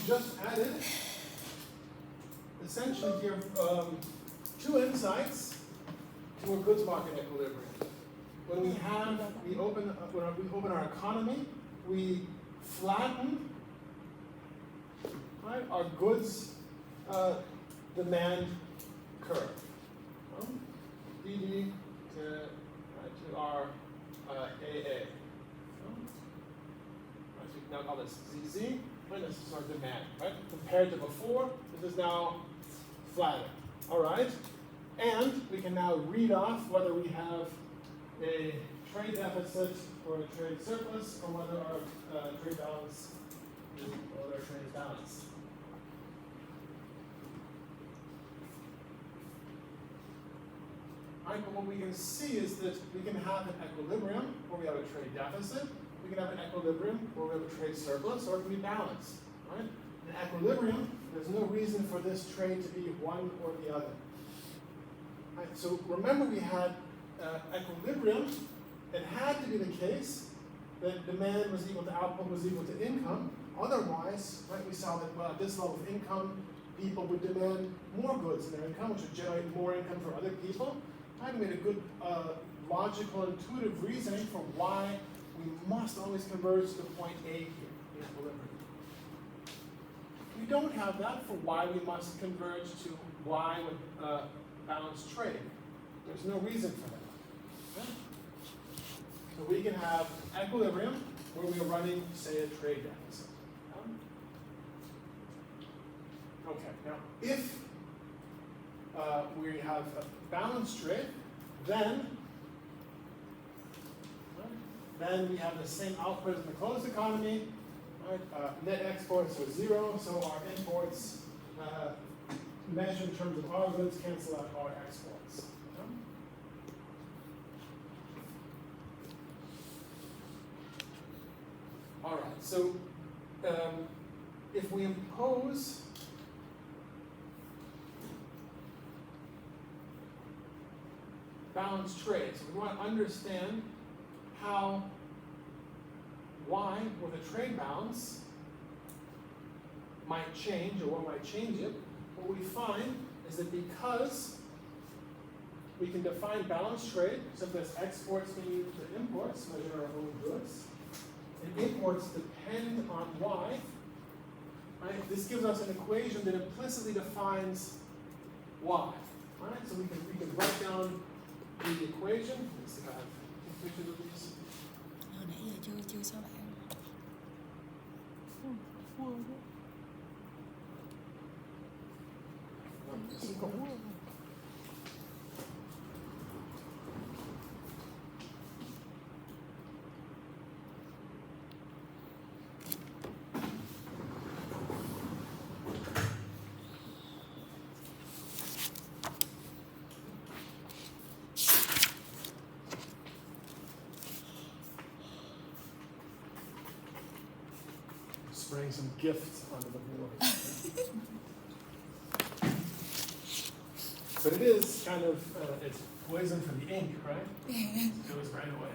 just added, essentially here, two insights to a goods market equilibrium. When we open our economy, we flatten, right, our goods demand curve. DD to our AA. So we can now call this ZZ, right? This is our demand, right? Compared to before, this is now flattened. All right? And we can now read off whether we have a trade deficit or a trade surplus, or whether our trade balance is, or whether our trade is balanced. Right, but what we can see is that we can have an equilibrium where we have a trade deficit, we can have an equilibrium where we have a trade surplus, or it can be balanced. Right? In equilibrium, there's no reason for this trade to be one or the other. Right, so remember we had equilibrium. It had to be the case that demand was equal to output was equal to income. Otherwise, right, we saw that at this level of income, people would demand more goods in their income, which would generate more income for other people. I made a good logical, intuitive reasoning for why we must always converge to point A here in equilibrium. We don't have that for why we must converge to Y with balanced trade. There's no reason for that. Okay? So we can have equilibrium where we are running, say, a trade deficit. Okay, now if we have a balanced trade, then we have the same output as in the closed economy. Right? Net exports are zero, so our imports measured in terms of our goods cancel out our exports. All right, so if we impose balanced trade, so we want to understand how Y with a trade balance might change, or what might change it. What we find is that because we can define balanced trade, simply as exports being equal to imports, measure our own goods, and imports depend on Y, right? This gives us an equation that implicitly defines Y. Right? So we can write down the equation. Let's see if I have pictures of these. Hồi nãy giờ chưa sao bạn. Chị cũ rồi. Spraying some gifts onto the board. But it is kind of, it's poison for the ink, right? It goes right away.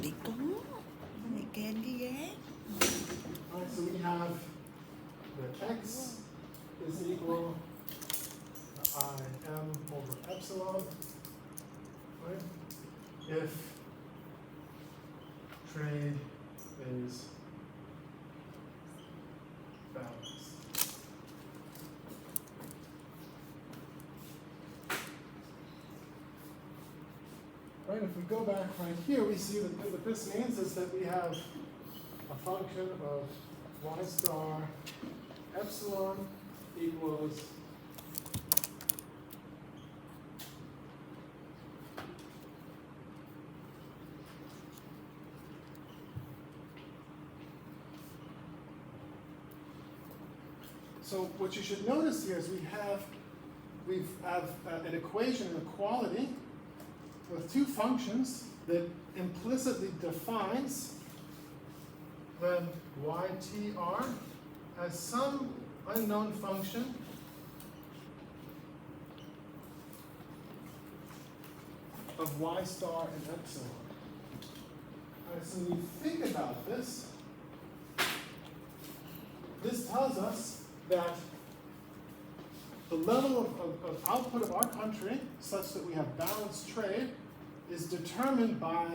Bị cứng. Bị kèn cái ghế. Alright, so we have the x is equal to IM over epsilon, right? If trade is balanced. Right, if we go back right here, we see that what this means is that we have a function of y star epsilon equals so what you should notice here is we have an equation, an equality with two functions that implicitly defines then ytr as some unknown function of y star and epsilon. All right, so when you think about this, this tells us that the level of output of our country, such that we have balanced trade, is determined by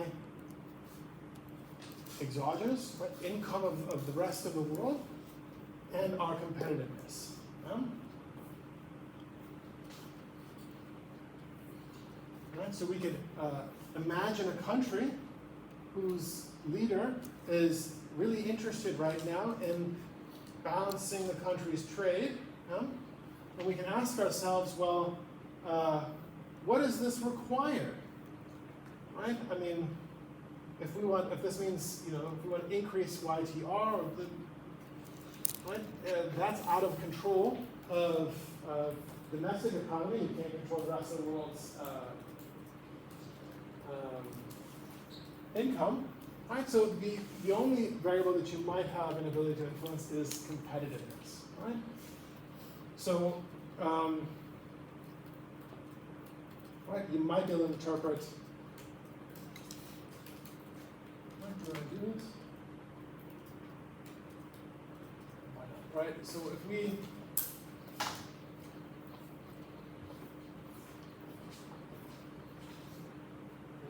exogenous, right, income of the rest of the world, and our competitiveness. Right, so we could imagine a country whose leader is really interested right now in balancing the country's trade, and we can ask ourselves, well, what does this require? Right? I mean, if this means, if we want to increase YTR, right, that's out of control of domestic economy. You can't control the rest of the world's income. Right? So the only variable that you might have an ability to influence is competitiveness. Right? So, right, you might be able to interpret. Do I do it? Why not? Right, so if we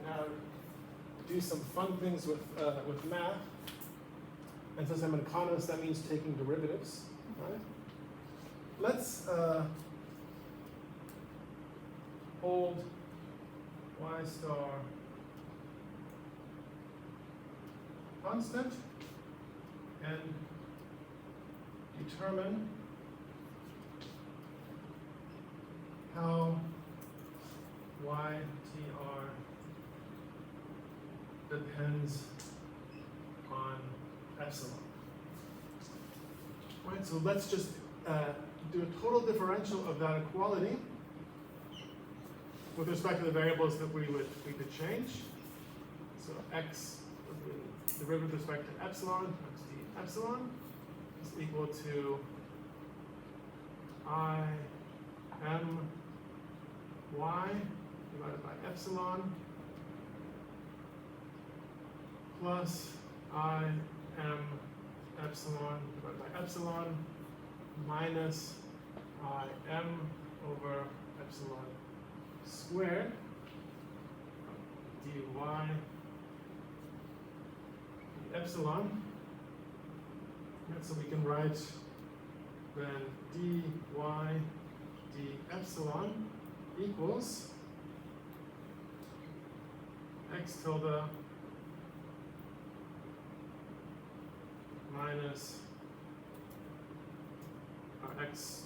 now do some fun things with math, and since I'm an economist, that means taking derivatives. Right? Let's hold y star constant and determine how YTR depends on epsilon. Right, so let's just do a total differential of that equality with respect to the variables that we could change. So x, the derivative with respect to epsilon times d epsilon is equal to I m y divided by epsilon plus I m epsilon divided by epsilon minus I m over epsilon squared dy epsilon. And so we can write then dy d epsilon equals x tilde minus x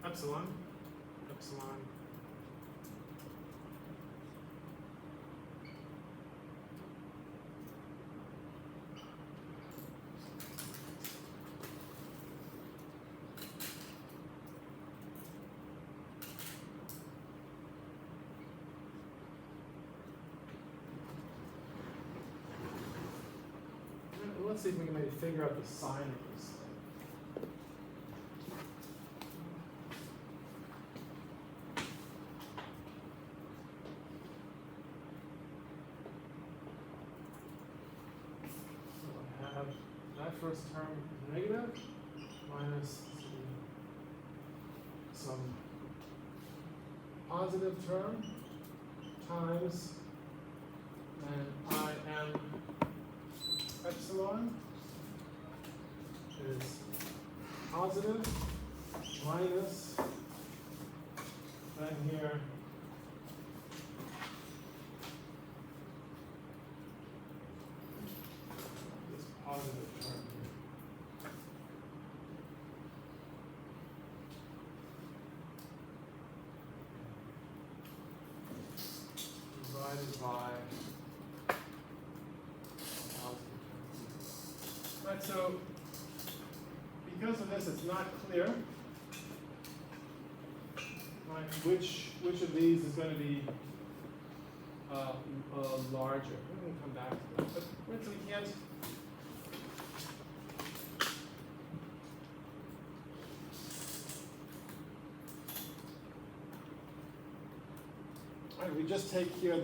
epsilon let's see if we can maybe figure out the sign of this thing. So I have that first term is negative minus some positive term times and I m epsilon is positive minus, then here this positive term here. Divided by right, so because of this, it's not clear, right, which of these is going to be larger. We're going to come back to that, but right, so we can't. Right, we just take here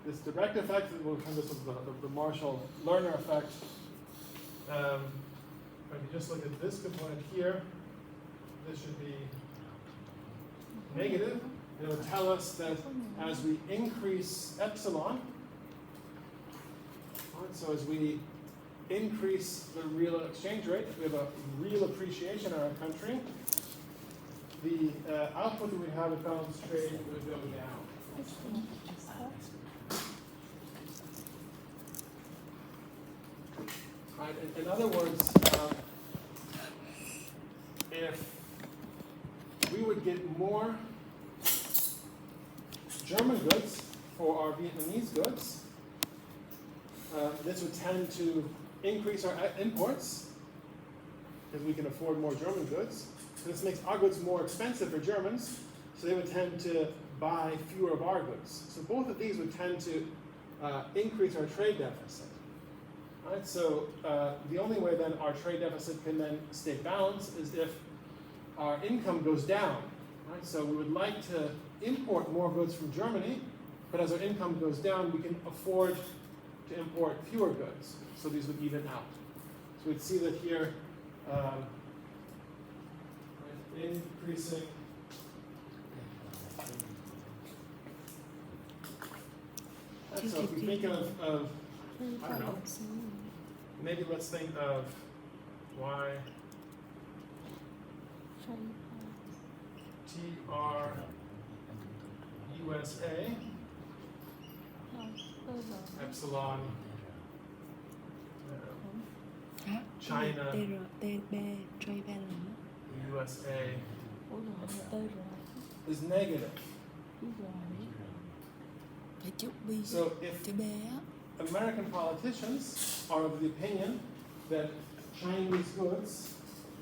this direct effect, we'll turn this into the Marshall-Lerner effect. If you just look at this component here, this should be negative. It will tell us that as we increase epsilon, right, so as we increase the real exchange rate, we have a real appreciation in our country, the output that we have at balance trade would go down. Right, in other words, if we would get more German goods for our Vietnamese goods, this would tend to increase our imports because we can afford more German goods. This makes our goods more expensive for Germans, so they would tend to buy fewer of our goods. So both of these would tend to increase our trade deficit. Right, so the only way then our trade deficit can then stay balanced is if our income goes down. Right? So we would like to import more goods from Germany, but as our income goes down, we can afford to import fewer goods. So these would even out. So we'd see that here, increasing and so if we think of I don't know, maybe let's think of Y TR USA epsilon China TRTB trade balance USA is negative. Cái chữ B, So if chữ B á. American politicians are of the opinion that Chinese goods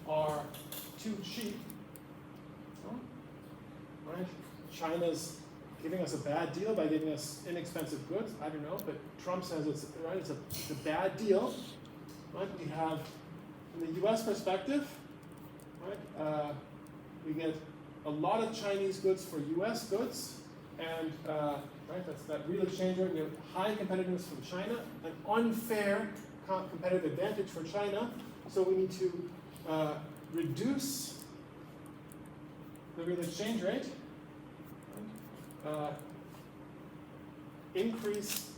are too cheap, right? China's giving us a bad deal by giving us inexpensive goods. I don't know, but Trump says it's right. It's a bad deal, right? We have, from the U.S. perspective, right? We get a lot of Chinese goods for U.S. goods, and right, that's that real exchange rate. We have high competitiveness from China, an unfair competitive advantage for China. So we need to reduce the real exchange rate, increase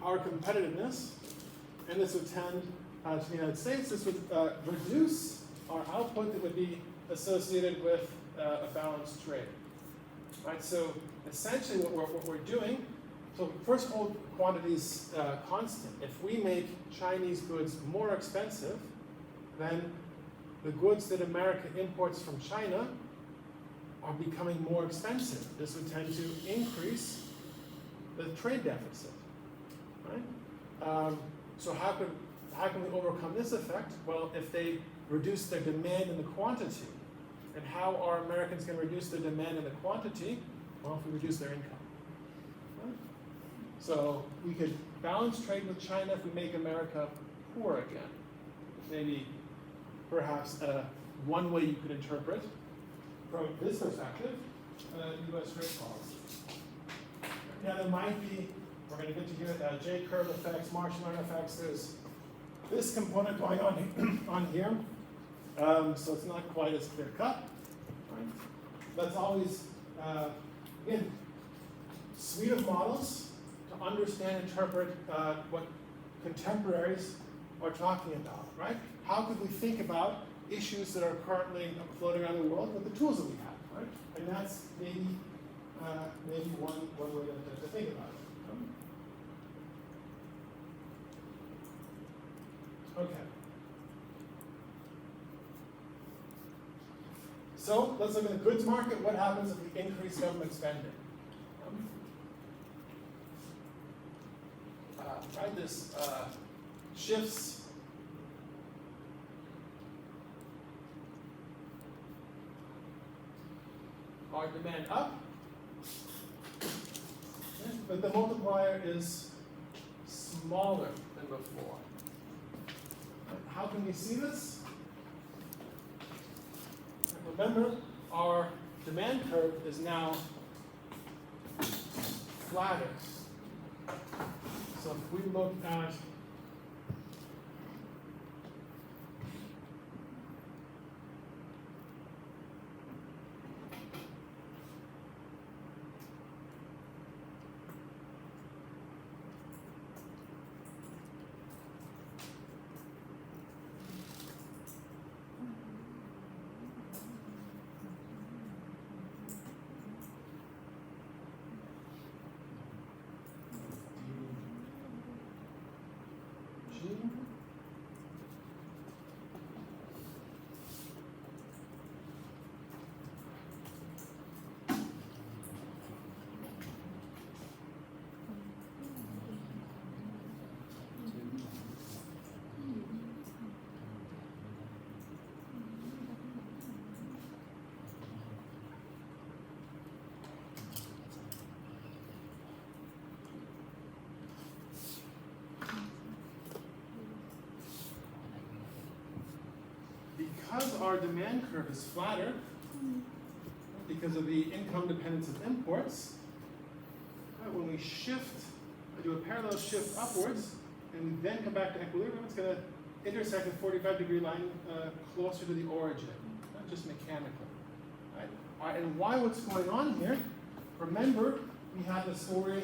our competitiveness, and this would tend to the United States. This would reduce our output that would be associated with a balanced trade. Right, so essentially what we're doing, so first hold quantities constant. If we make Chinese goods more expensive, then the goods that America imports from China are becoming more expensive. This would tend to increase the trade deficit. Right? So how can we overcome this effect? Well, if they reduce their demand and the quantity. And how are Americans going to reduce their demand and the quantity? Well, if we reduce their income. Right? So we could balance trade with China if we make America poor again. Maybe, perhaps, one way you could interpret, from this perspective, U.S. trade policy. Now there might be, we're going to get to here, J-curve effects, Marshall-Lerner effects. There's this component going on here. So it's not quite as clear cut. Right? That's always, again, suite of models to understand, interpret what contemporaries are talking about, right? How could we think about issues that are currently floating around the world with the tools that we have, right? And that's maybe one way to think about it. Okay. So let's look at the goods market. What happens if we increase government spending? Right, this shifts our demand up, but the multiplier is smaller than before. How can we see this? Remember, our demand curve is now flatter. So if we look at because our demand curve is flatter, because of the income dependence of imports, when we shift, do a parallel shift upwards, and we then come back to equilibrium, it's going to intersect the 45-degree line closer to the origin, not just mechanically. Right? All right, and why what's going on here? Remember, we had the story,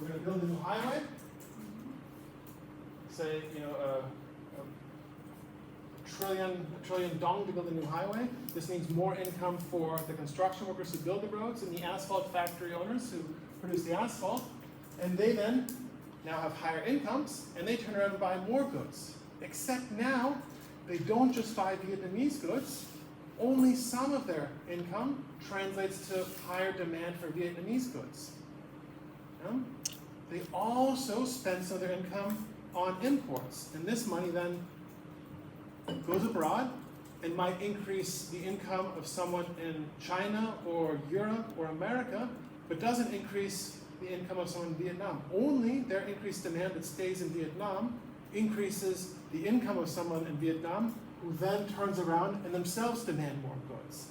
we're going to build a new highway, say, a trillion dong to build a new highway. This means more income for the construction workers who build the roads and the asphalt factory owners who produce the asphalt. And they then now have higher incomes, and they turn around and buy more goods. Except now, they don't just buy Vietnamese goods. Only some of their income translates to higher demand for Vietnamese goods. They also spend some of their income on imports. And this money then goes abroad and might increase the income of someone in China or Europe or America, but doesn't increase the income of someone in Vietnam. Only their increased demand that stays in Vietnam increases the income of someone in Vietnam, who then turns around and themselves demand more goods.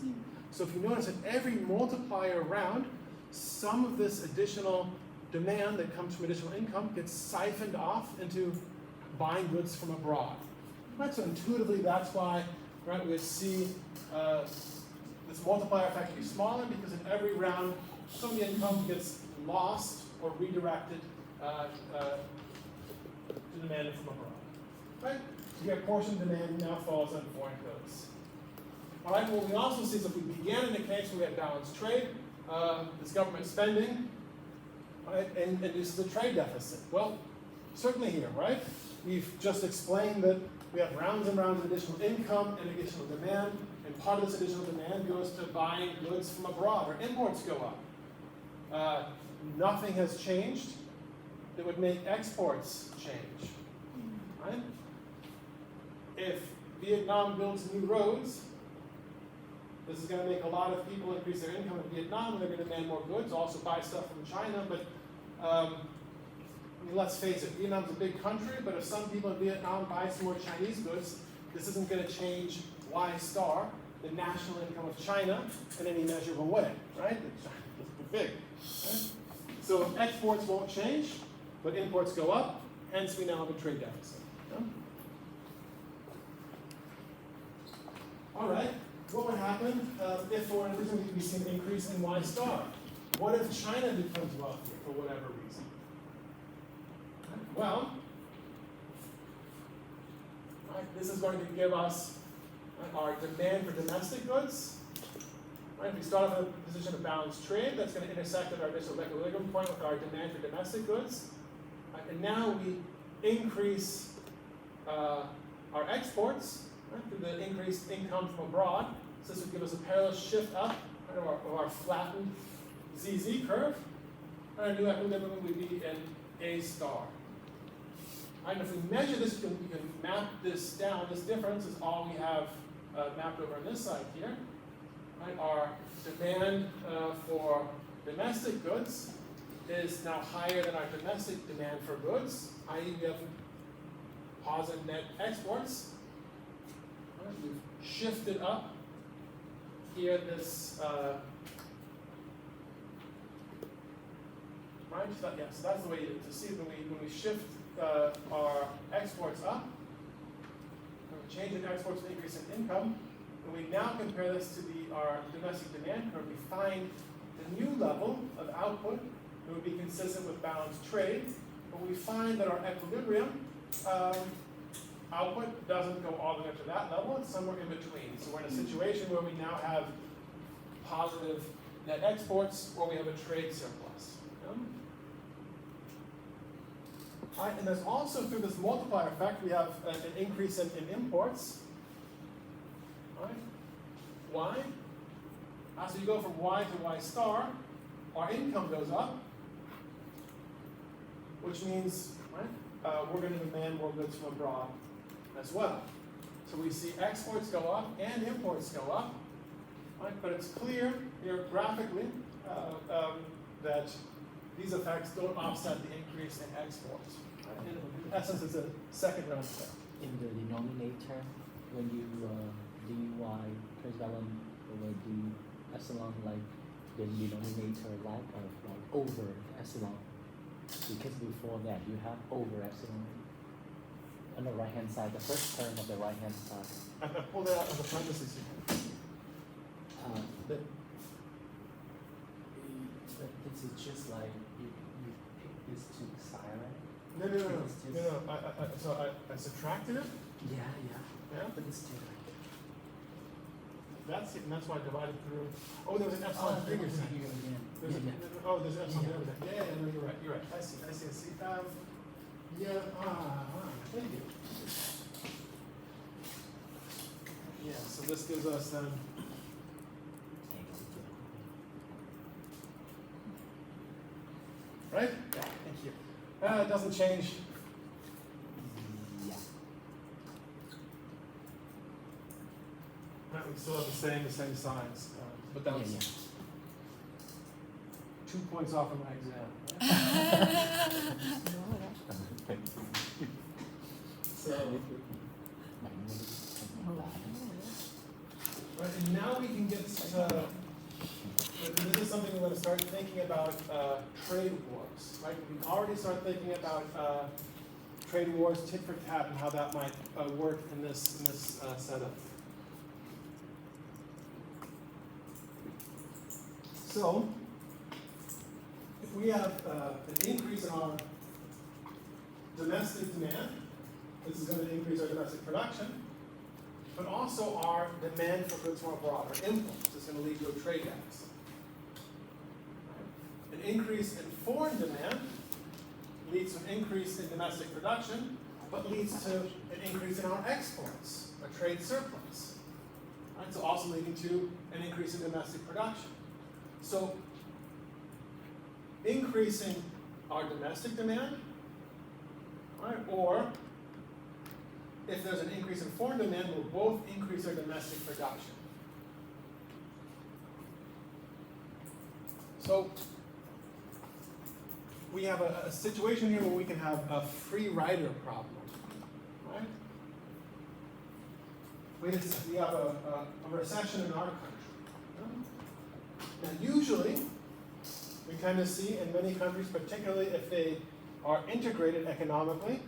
So if you notice that every multiplier round, some of this additional demand that comes from additional income gets siphoned off into buying goods from abroad. Right, so intuitively, that's why, right, we see this multiplier effect be smaller, because in every round, some of the income gets lost or redirected to demand from abroad. Right? So your portion demand now falls on foreign goods. All right, what we also see is if we began in a case where we had balanced trade, this government spending, right, and this is a trade deficit. Well, certainly here, right? We've just explained that we have rounds and rounds of additional income and additional demand, and part of this additional demand goes to buying goods from abroad, or imports go up. Nothing has changed that would make exports change. Right? If Vietnam builds new roads, this is going to make a lot of people increase their income in Vietnam, and they're going to demand more goods, also buy stuff from China, but let's face it, Vietnam's a big country, but if some people in Vietnam buy some more Chinese goods, this isn't going to change Y star, the national income of China, in any measurable way, right? It's big. Right? So exports won't change, but imports go up, hence we now have a trade deficit. Yeah? All right, what would happen if for whatever reason we see an increase in Y star? What if China becomes wealthier for whatever reason? Well, right, this is going to give us our demand for domestic goods. Right, if we start off in a position of balanced trade, that's going to intersect at our initial equilibrium point with our demand for domestic goods. Right, and now we increase our exports, right, through the increased income from abroad. So this would give us a parallel shift up, right, of our flattened ZZ curve. And our new equilibrium would be in A star. And if we measure this, we can map this down. This difference is all we have mapped over on this side here. Right? Our demand for domestic goods is now higher than our domestic demand for goods, i.e. we have positive net exports. Right? We've shifted up here this, right? So that's the way to see it. When we shift our exports up, when we change in exports and increase in income, and we now compare this to our domestic demand curve, we find the new level of output that would be consistent with balanced trade, but we find that our equilibrium output doesn't go all the way up to that level, it's somewhere in between. So we're in a situation where we now have positive net exports, or we have a trade surplus. All right, and there's also, through this multiplier effect, we have an increase in imports. All right. Why? As you go from Y to Y star, our income goes up, which means, right, we're going to demand more goods from abroad as well. So we see exports go up and imports go up, right? But it's clear here graphically that these effects don't offset the increase in exports. Right? In essence, it's a second round effect. In the denominator, when you dy trade balance over d epsilon, like the denominator like over epsilon, because before that you have over epsilon on the right hand side, the first term of the right hand side. I pulled it out of the parentheses here. But this is just like you pick this to the side, right? No. So I subtracted it. Yeah. Yeah. But it's still like That's it, and that's why I divided through. Oh, there was an epsilon figure set. here again. There's oh, there's an epsilon there. Yeah, no, you're right. I see. Thank you. Yeah, so this gives us then. Right? Yeah, thank you. It doesn't change. Yeah. Right, we still have the same signs, but that was 2 points off of my exam. Right? So, right, and now we can get to. This is something we're going to start thinking about trade wars, right? We can already start thinking about trade wars, tit for tat, and how that might work in this setup. So, if we have an increase in our domestic demand, this is going to increase our domestic production, but also our demand for goods from abroad, our imports, is going to lead to a trade deficit. An increase in foreign demand leads to an increase in domestic production, but leads to an increase in our exports, a trade surplus. Right? So also leading to an increase in domestic production. So increasing our domestic demand, right, or if there's an increase in foreign demand, will both increase our domestic production. So we have a situation here where we can have a free rider problem, right? We have a recession in our country. Now usually, we kind of see in many countries, particularly if they are integrated economically,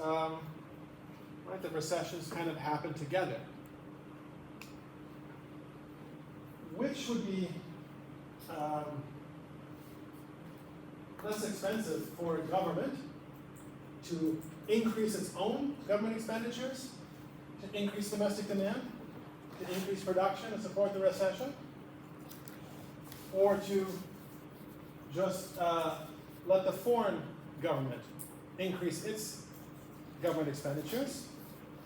right, the recessions kind of happen together. Which would be less expensive for a government to increase its own government expenditures, to increase domestic demand, to increase production and support the recession, or to just let the foreign government increase its government expenditures,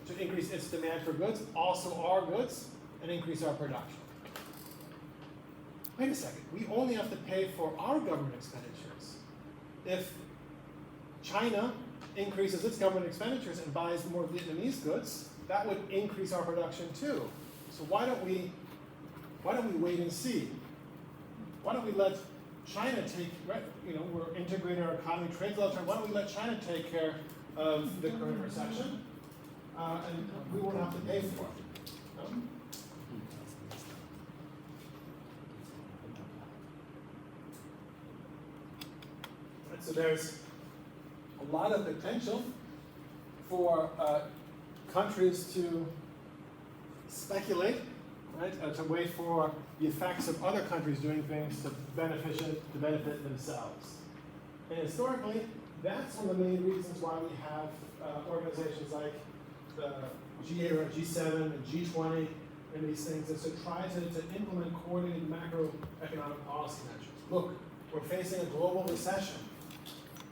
to increase its demand for goods, also our goods, and increase our production. Wait a second, we only have to pay for our government expenditures. If China increases its government expenditures and buys more Vietnamese goods, that would increase our production too. So why don't we wait and see? Why don't we let China take, right, we're integrating our economy, trade all the time, why don't we let China take care of the current recession, and we won't have to pay for it. So there's a lot of potential for countries to speculate, right, to wait for the effects of other countries doing things to benefit themselves. And historically, that's one of the main reasons why we have organizations like the G8 or G7 and G20 and these things, is to try to implement coordinated macroeconomic policy measures. Look, we're facing a global recession.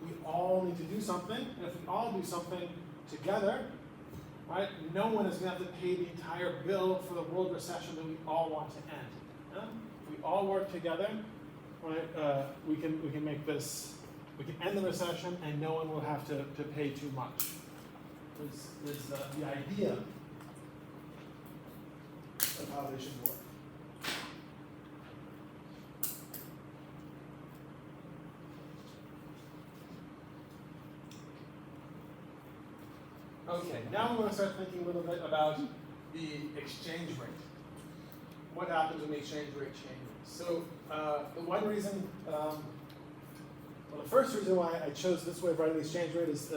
We all need to do something, and if we all do something together, right, no one is going to have to pay the entire bill for the world recession that we all want to end. Yeah? If we all work together, right, we can make this, we can end the recession, and no one will have to pay too much. Is the idea of how they should work. Okay, now we want to start thinking a little bit about the exchange rate. What happens when the exchange rate changes? So the one reason, well, the first reason why I chose this way of writing the exchange rate is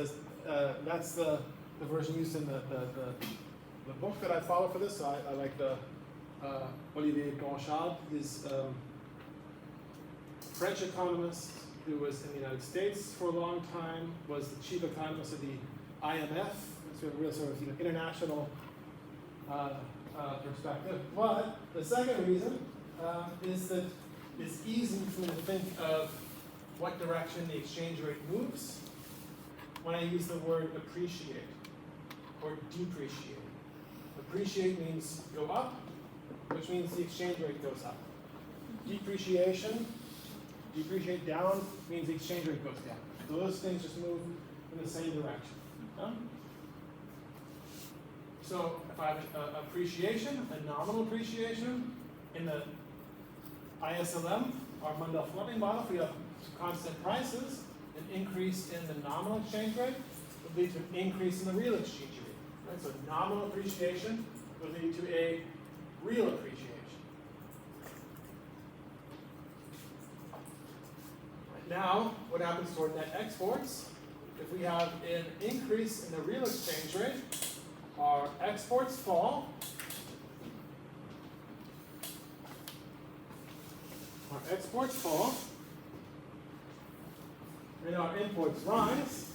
that's the version used in the book that I follow for this. So I like the Olivier Blanchard. He's a French economist who was in the United States for a long time, was the chief economist of the IMF. So a real sort of international perspective. But the second reason is that it's easy for me to think of what direction the exchange rate moves when I use the word appreciate or depreciate. Appreciate means go up, which means the exchange rate goes up. Depreciate down means the exchange rate goes down. So those things just move in the same direction. So if I have appreciation, a nominal appreciation, in the ISLM, our Mundell-Fleming model, if we have constant prices, an increase in the nominal exchange rate would lead to an increase in the real exchange rate. Right? So nominal appreciation would lead to a real appreciation. Now, what happens to our net exports? If we have an increase in the real exchange rate, our exports fall. And our imports rise.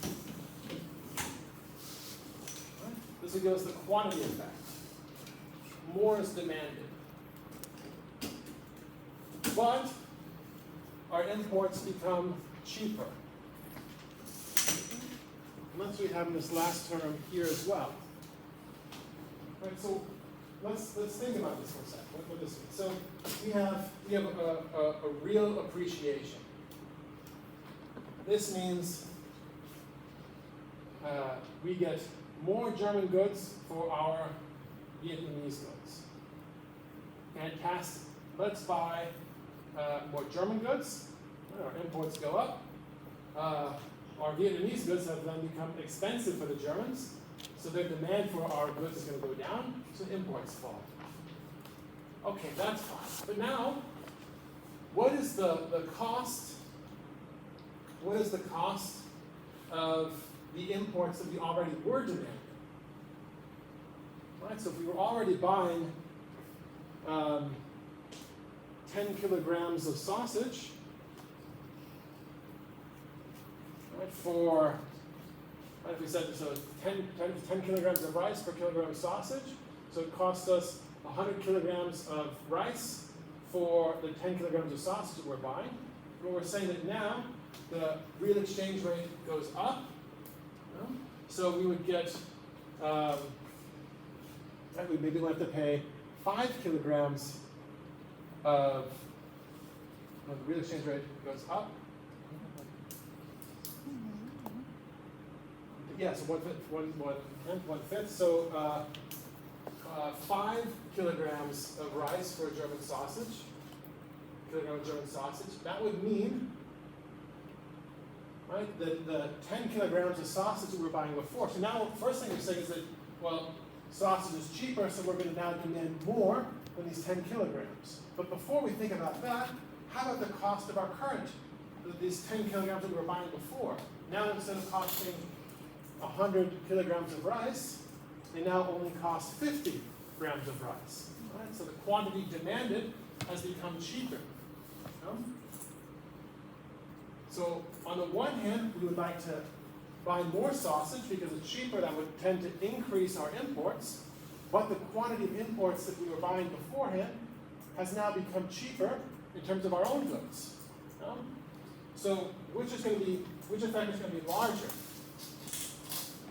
This goes the quantity effect. More is demanded. But our imports become cheaper. Unless we have this last term here as well. Right, so let's think about this for a second. What this means. So we have a real appreciation. This means we get more German goods for our Vietnamese goods. Fantastic. Let's buy more German goods. Our imports go up. Our Vietnamese goods have then become expensive for the Germans. So their demand for our goods is going to go down, so imports fall. Okay, that's fine. But now, what is the cost? What is the cost of the imports that we already were demanding? Right, so if we were already buying 10 kilograms of sausage, right, for, right, if we said so 10 kilograms of rice per kilogram of sausage, so it cost us 100 kilograms of rice for the 10 kilograms of sausage that we're buying. But we're saying that now the real exchange rate goes up. So we would get, we maybe have to pay 5 kilograms of, when the real exchange rate goes up. Yeah, so one fifth. So 5 kilograms of rice for a German sausage. Kilogram of German sausage. That would mean, right, that the 10 kilograms of sausage that we were buying before. So now, first thing we're saying is that, well, sausage is cheaper, so we're going to now demand more than these 10 kilograms. But before we think about that, how about the cost of our current these 10 kilograms that we were buying before, now instead of costing 100 kilograms of rice, they now only cost 50 grams of rice. Right? So the quantity demanded has become cheaper. So on the one hand, we would like to buy more sausage because it's cheaper. That would tend to increase our imports. But the quantity of imports that we were buying beforehand has now become cheaper in terms of our own goods. So which effect is going to be larger?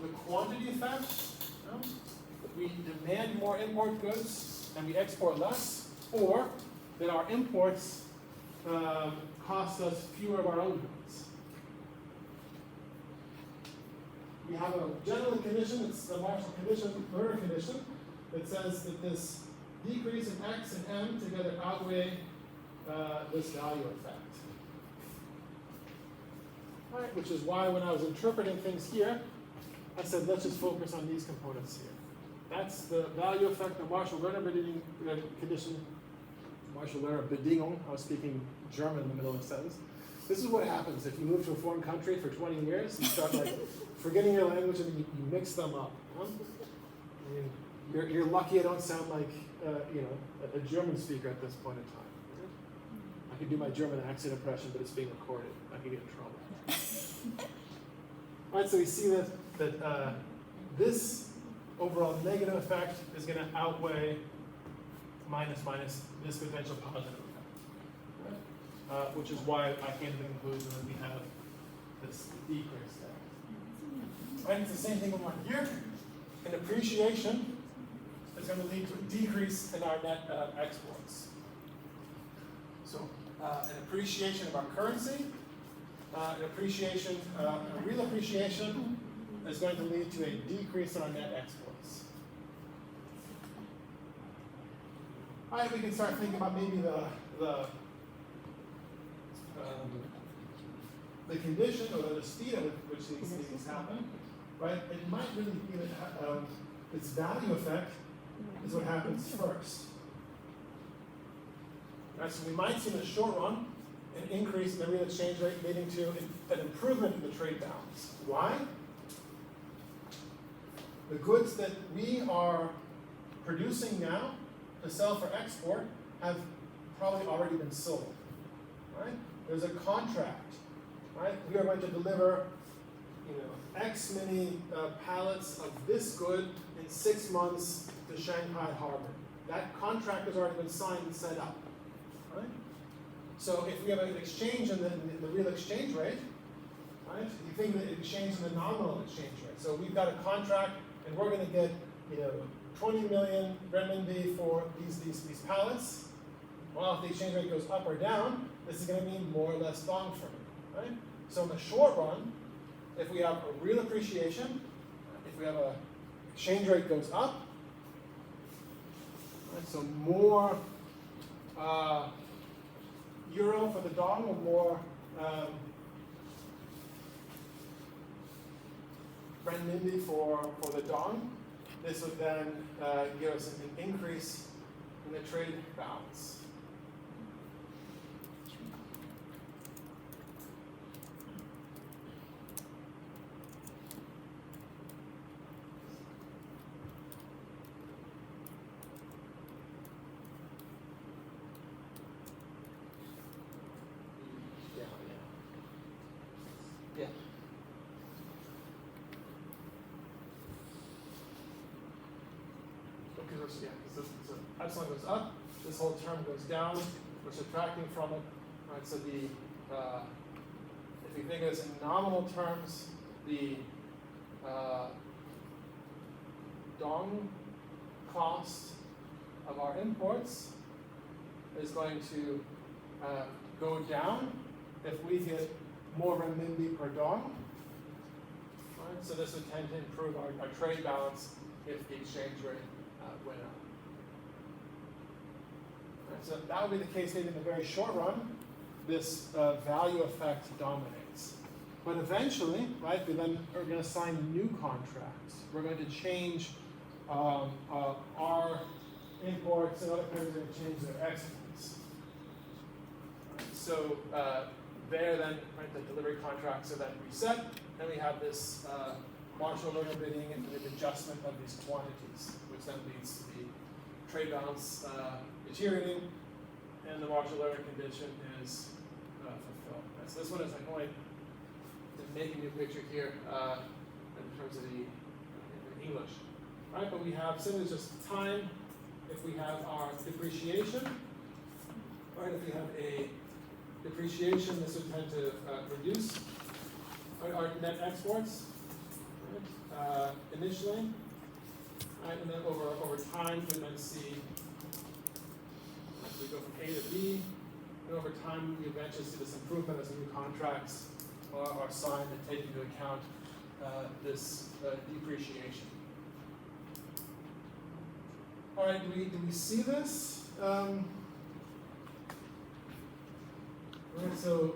The quantity effect, that we demand more import goods and we export less, or that our imports cost us fewer of our own goods. We have a general condition, it's the Marshall condition, Lerner condition, that says that this decrease in X and M together outweigh this value effect. All right, which is why when I was interpreting things here, I said let's just focus on these components here. That's the value effect, the Marshall-Lerner condition, Marshall-Lerner Bedingung. I was speaking German in the middle of a sentence. This is what happens if you move to a foreign country for 20 years, you start like forgetting your language and you mix them up. I mean, you're lucky I don't sound like a German speaker at this point in time. I can do my German accent impression, but it's being recorded. I could get in trouble. All right, so we see that this overall negative effect is going to outweigh minus this potential positive effect, which is why I came to the conclusion that we have this decrease there. And it's the same thing with one here. An appreciation is going to lead to a decrease in our net exports. So an appreciation of our currency, a real appreciation is going to lead to a decrease in our net exports. All right, we can start thinking about maybe the condition or the speed at which these things happen, right? It might really be that its value effect is what happens first. Right, so we might see in the short run an increase in the real exchange rate leading to an improvement in the trade balance. Why? The goods that we are producing now to sell for export have probably already been sold. Right? There's a contract. Right? We are going to deliver, X many pallets of this good in 6 months to Shanghai Harbor. That contract has already been signed and set up. Right? So if we have an exchange in the real exchange rate, right? You think that it changed in the nominal exchange rate. So we've got a contract, and we're going to get 20 million renminbi for these pallets. Well, if the exchange rate goes up or down, this is going to mean more or less dong for me, right? So in the short run, if we have a real appreciation, if we have a exchange rate goes up, right, so more euro for the dong or more renminbi for the dong, this would then give us an increase in the trade balance. Yeah. Because epsilon goes up, this whole term goes down, we're subtracting from it. Right, so if you think of this in nominal terms, the dong cost of our imports is going to go down if we get more renminbi per dong. Right, so this would tend to improve our trade balance if the exchange rate went up. Right, so that would be the case maybe in the very short run. This value effect dominates. But eventually, right, we then are going to sign new contracts. We're going to change our imports, and other countries are going to change their exports. Right, so there then, right, the delivery contracts are then reset, and we have this marginal learner bidding and the adjustment of these quantities, which then leads to the trade balance deteriorating, and the marginal learner condition is fulfilled. Right, so this one is like only to make a new picture here in terms of the English. Right, but we have simply just time. If we have our depreciation, right, if we have a depreciation, this would tend to reduce our net exports, right, initially, right, and then over time we then see, as we go from A to B, and over time we eventually see this improvement as new contracts are signed that take into account this depreciation. All right, do we see this? Right, so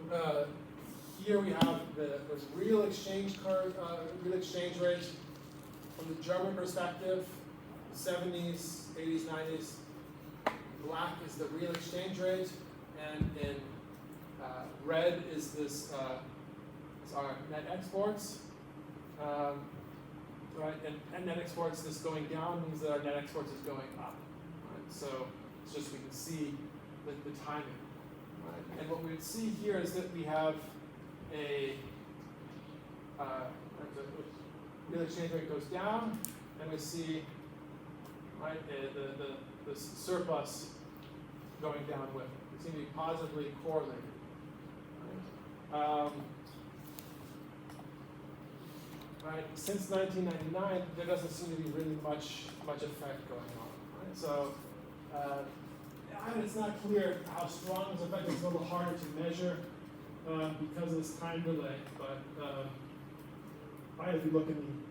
here we have the real exchange rate from the German perspective, 70s, 80s, 90s. Black is the real exchange rate, and in red is this is our net exports. Right, and net exports, this going down means that our net exports is going up. Right? So it's just we can see the timing. Right? And what we would see here is that we have a real exchange rate goes down, and we see, right, the surplus going down with it. They seem to be positively correlated. Right? Right. Since 1999, there doesn't seem to be really much effect going on. Right? So it's not clear how strong this effect is. It's a little harder to measure because of this time delay. But right, if you look in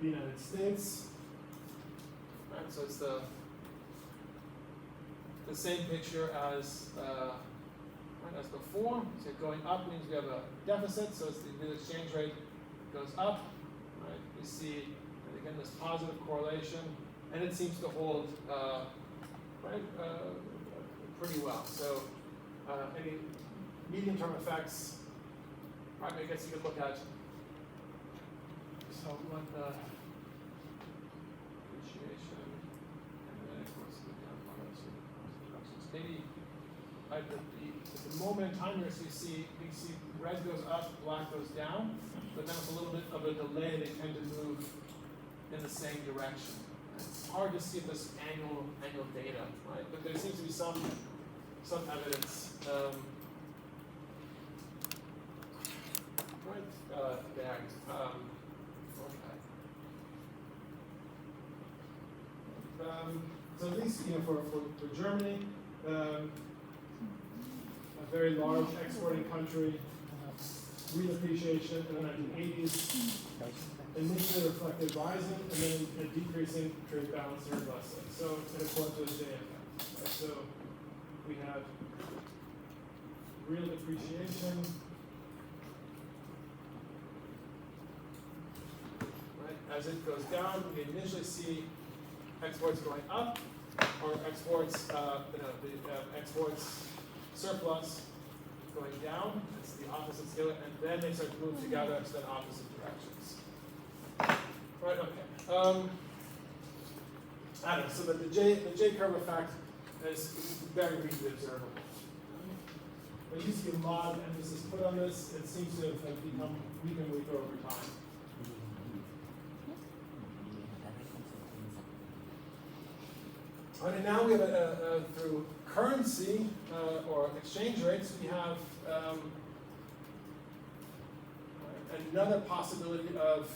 the United States, right, so it's the same picture as as before. So going up means we have a deficit. So it's the real exchange rate goes up, right? We see, and again, this positive correlation, and it seems to hold pretty well. So any medium-term effects, right, I guess you could look at, so what the appreciation, and then of course the productions. Maybe at the moment in time here, so you see red goes up, black goes down, but then with a little bit of a delay, they tend to move in the same direction. It's hard to see this annual data, right? But there seems to be some evidence, right there. Okay. So at least for Germany, a very large exporting country. Real appreciation in the 1980s, initially reflected rising and then a decreasing trade balance surplus. So in accordance with the J effect. Right? So we have real depreciation, right? As it goes down, we initially see exports going up, or exports, exports surplus going down. It's the opposite scale, and then they start to move together, so then opposite directions. Right, okay. I don't know, so the J curve effect is very briefly observable. There used to be a lot of emphasis put on this. It seems to have become weaker and weaker over time. And now we have through currency or exchange rates, we have another possibility of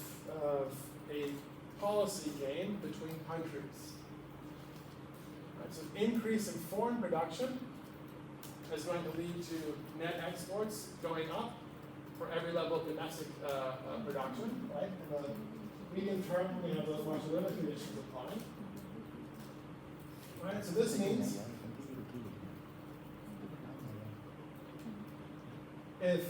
a policy gain between countries. Right, so increase in foreign production is going to lead to net exports going up for every level of domestic production. Right? In the medium term, we have the marginal limit conditions applying. Right, so this means if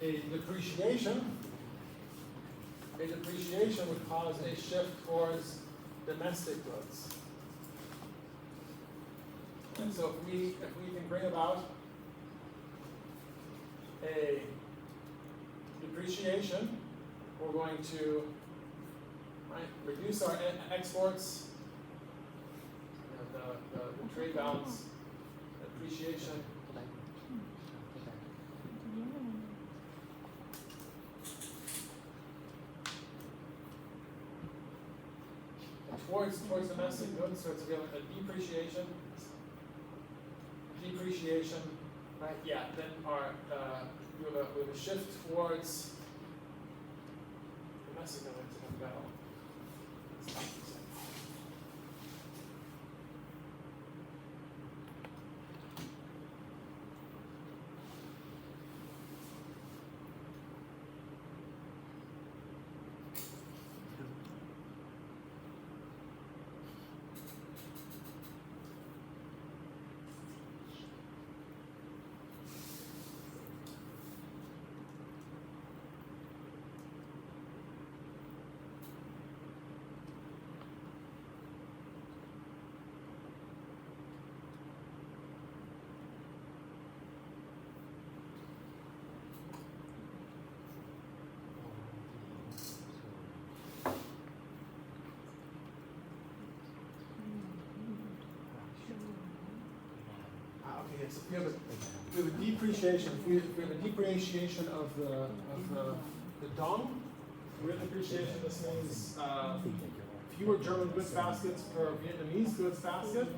a depreciation would cause a shift towards domestic goods. And so if we can bring about a depreciation, we're going to reduce our exports, the trade balance, appreciation. Towards domestic goods, so it's a depreciation, right? Yeah. Then we have a shift towards domestic goods. Okay, so we have a depreciation. We have a depreciation of the dong. Real depreciation. This means fewer German goods baskets per Vietnamese goods basket,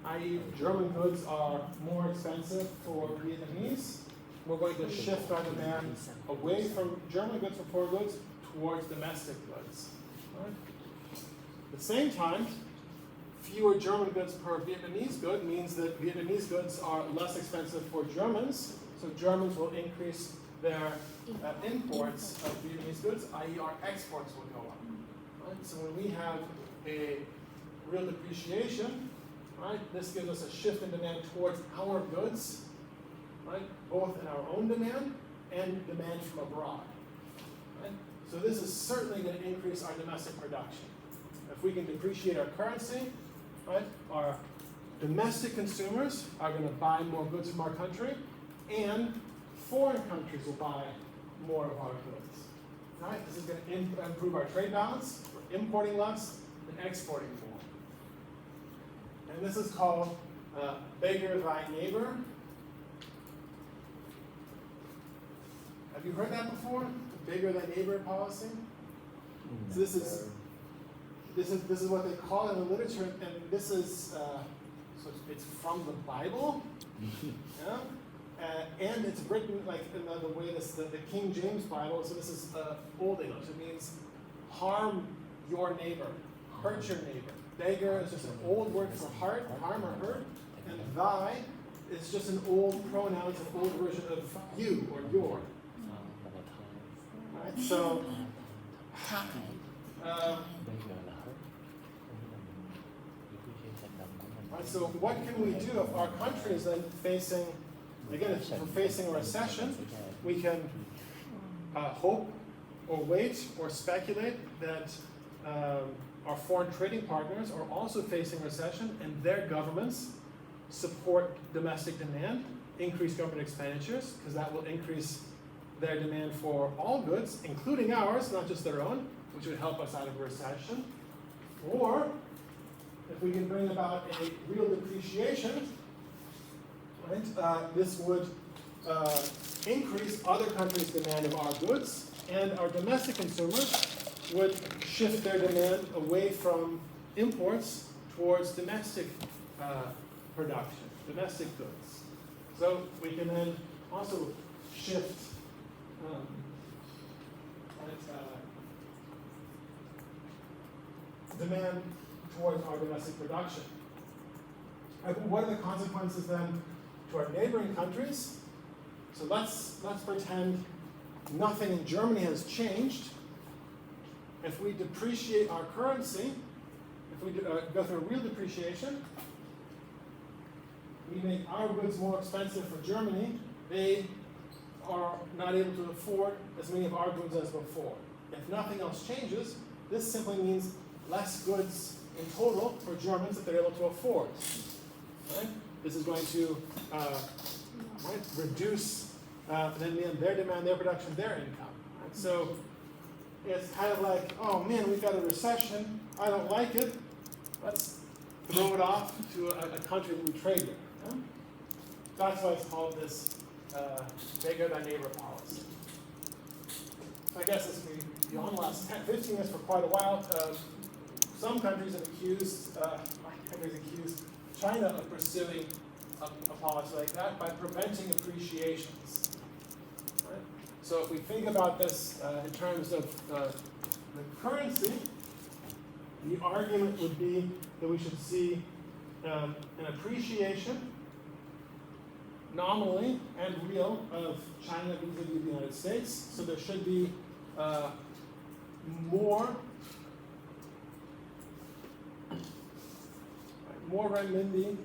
i.e., German goods are more expensive for Vietnamese. We're going to shift our demand away from German goods for foreign goods towards domestic goods. Right? At the same time, fewer German goods per Vietnamese good means that Vietnamese goods are less expensive for Germans, so Germans will increase their imports of Vietnamese goods, i.e. our exports will go up. Right? So when we have a real depreciation, right, this gives us a shift in demand towards our goods, right, both in our own demand and demand from abroad. Right? So this is certainly going to increase our domestic production. If we can depreciate our currency, right, our domestic consumers are going to buy more goods from our country, and foreign countries will buy more of our goods. Right? This is going to improve our trade balance. We're importing less and exporting more. And this is called beggar thy neighbor. Have you heard that before? The beggar thy neighbor policy? So this is what they call it in the literature, and this is so it's from the Bible, yeah? And it's written like in the way the King James Bible. So this is Old English. It means harm your neighbor, hurt your neighbor. Beggar is just an old word for harm or hurt, and thy is just an old pronoun. It's an old version of you or your. Right? So. Right, so what can we do if our country is then facing, again, if we're facing a recession, we can hope or wait or speculate that our foreign trading partners are also facing recession and their governments support domestic demand, increase government expenditures, because that will increase their demand for all goods, including ours, not just their own, which would help us out of a recession. Or, if we can bring about a real depreciation, right, this would increase other countries' demand of our goods, and our domestic consumers would shift their demand away from imports towards domestic production, domestic goods. So we can then also shift demand towards our domestic production. What are the consequences then to our neighboring countries? So let's pretend nothing in Germany has changed. If we depreciate our currency, if we go through a real depreciation, we make our goods more expensive for Germany. They are not able to afford as many of our goods as before. If nothing else changes, this simply means less goods in total for Germans that they're able to afford. Right? This is going to reduce their demand, their production, their income. Right? So it's kind of like, oh man, we've got a recession. I don't like it. Let's throw it off to a country that we trade with. Yeah? That's why it's called this bigger than neighbor policy. So I guess as we beyond the last 10, 15 years for quite a while, some countries have accused, China of pursuing a policy like that by preventing appreciations. Right? So if we think about this in terms of the currency, the argument would be that we should see an appreciation, nominally and real, of China vis-a-vis the United States. So there should be more renminbi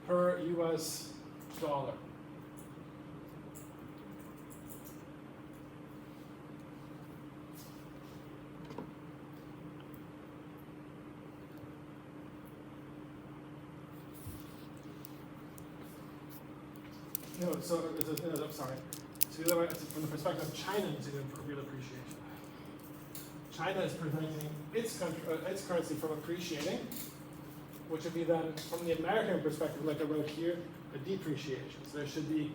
per US dollar. No, so I'm sorry. So the other way, from the perspective of China, it's a real appreciation. China is preventing its currency from appreciating, which would be then, from the American perspective, like I wrote here, a depreciation. So there should be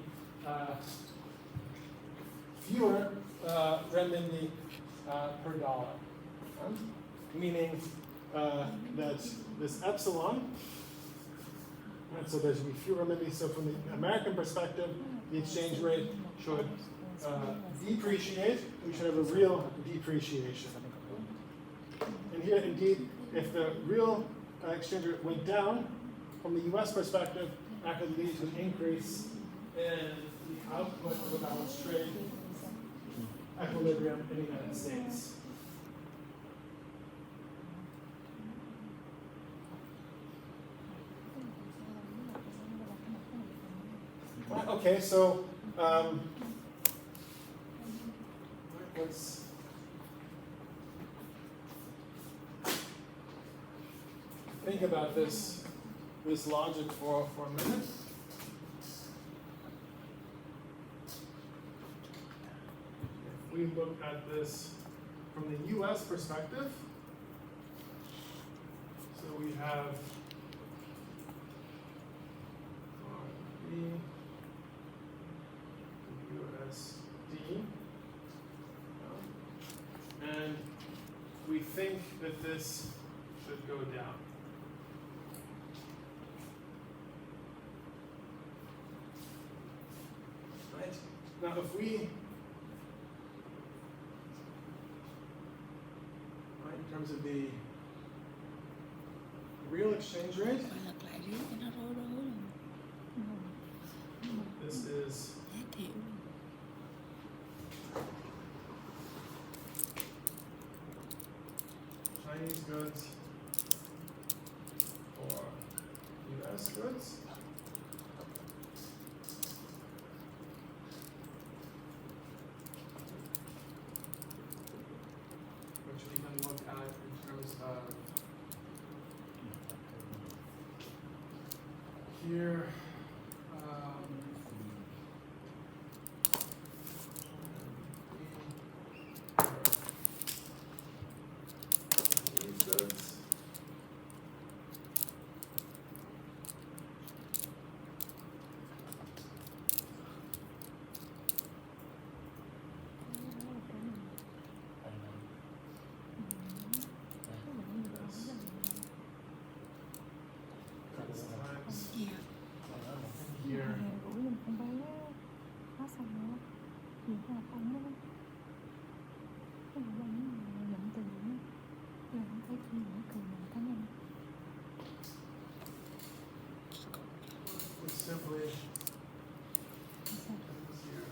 fewer renminbi per dollar, meaning that this epsilon. Right, so there should be fewer renminbi. So from the American perspective, the exchange rate should depreciate. We should have a real depreciation. And here, indeed, if the real exchange rate went down, from the U.S. perspective, that could lead to an increase in the output of the balanced trade equilibrium in the United States. Okay, so let's think about this logic for a minute. If we look at this from the U.S. perspective, so we have RMB, USD, and we think that this should go down. Right? Now, if we, right, in terms of the real exchange rate, Gọi là lại riết cho nó rối rối luôn. this is Giới thiệu. Chinese goods or US goods. Which we can look at in terms of here. These goods. Dạ. Here. Rủ giùm con bé hết xong nữa gì cái là không đó cái là nhận từ nữa là không thấy khi nữa cần nhận cá nhân We simply sao here.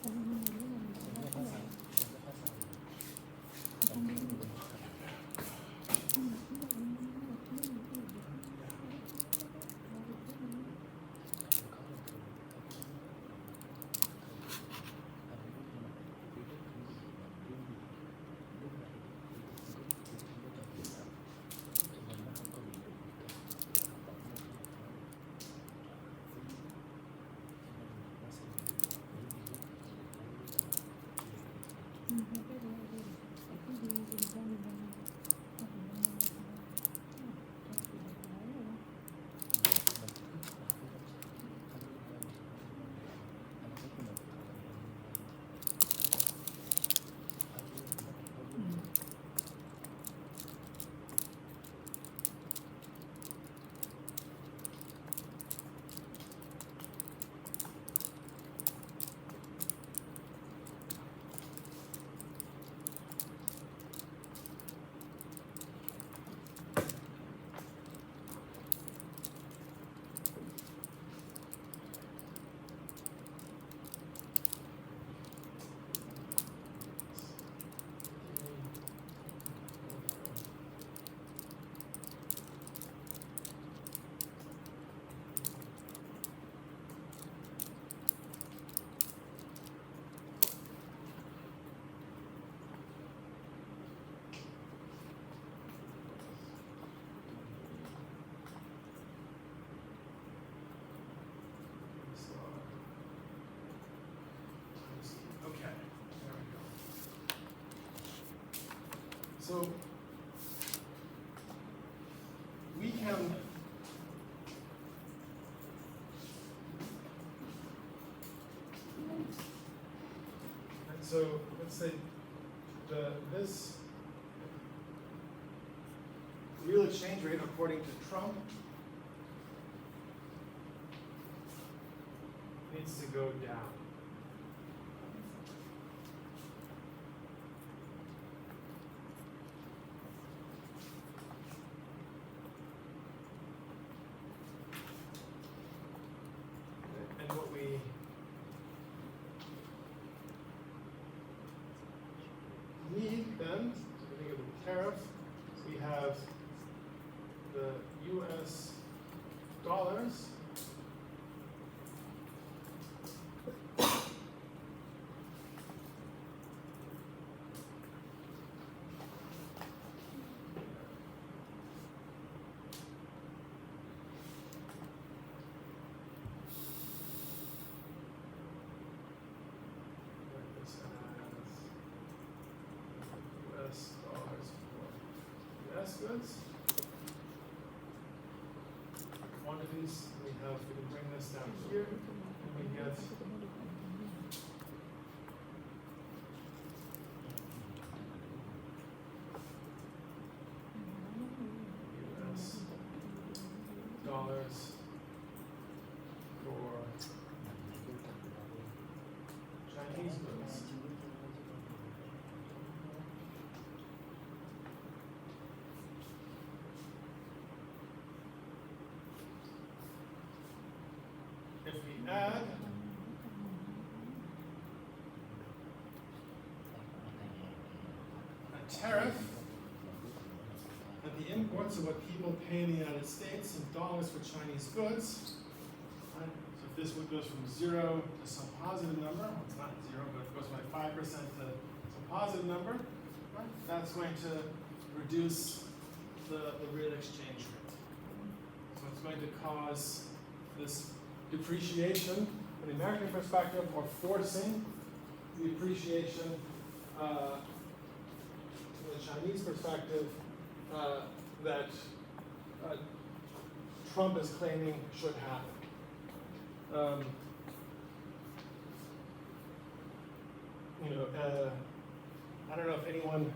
Ủa, nhưng mà nếu mà có bạn không biết So we can and so let's say this real exchange rate according to Trump needs to go down. And what we need then, to think of the tariffs, we have the US dollars US dollars for US goods. Quantities, we can bring this down here, and we get US dollars for Chinese goods. If we add a tariff at the imports of what people pay in the United States in dollars for Chinese goods, right? So if this goes from 0 to some positive number, well, it's not 0, but it goes from like 5% to some positive number, right? That's going to reduce the real exchange rate. So it's going to cause this depreciation from the American perspective, or forcing the appreciation from the Chinese perspective that Trump is claiming should happen. I don't know if anyone,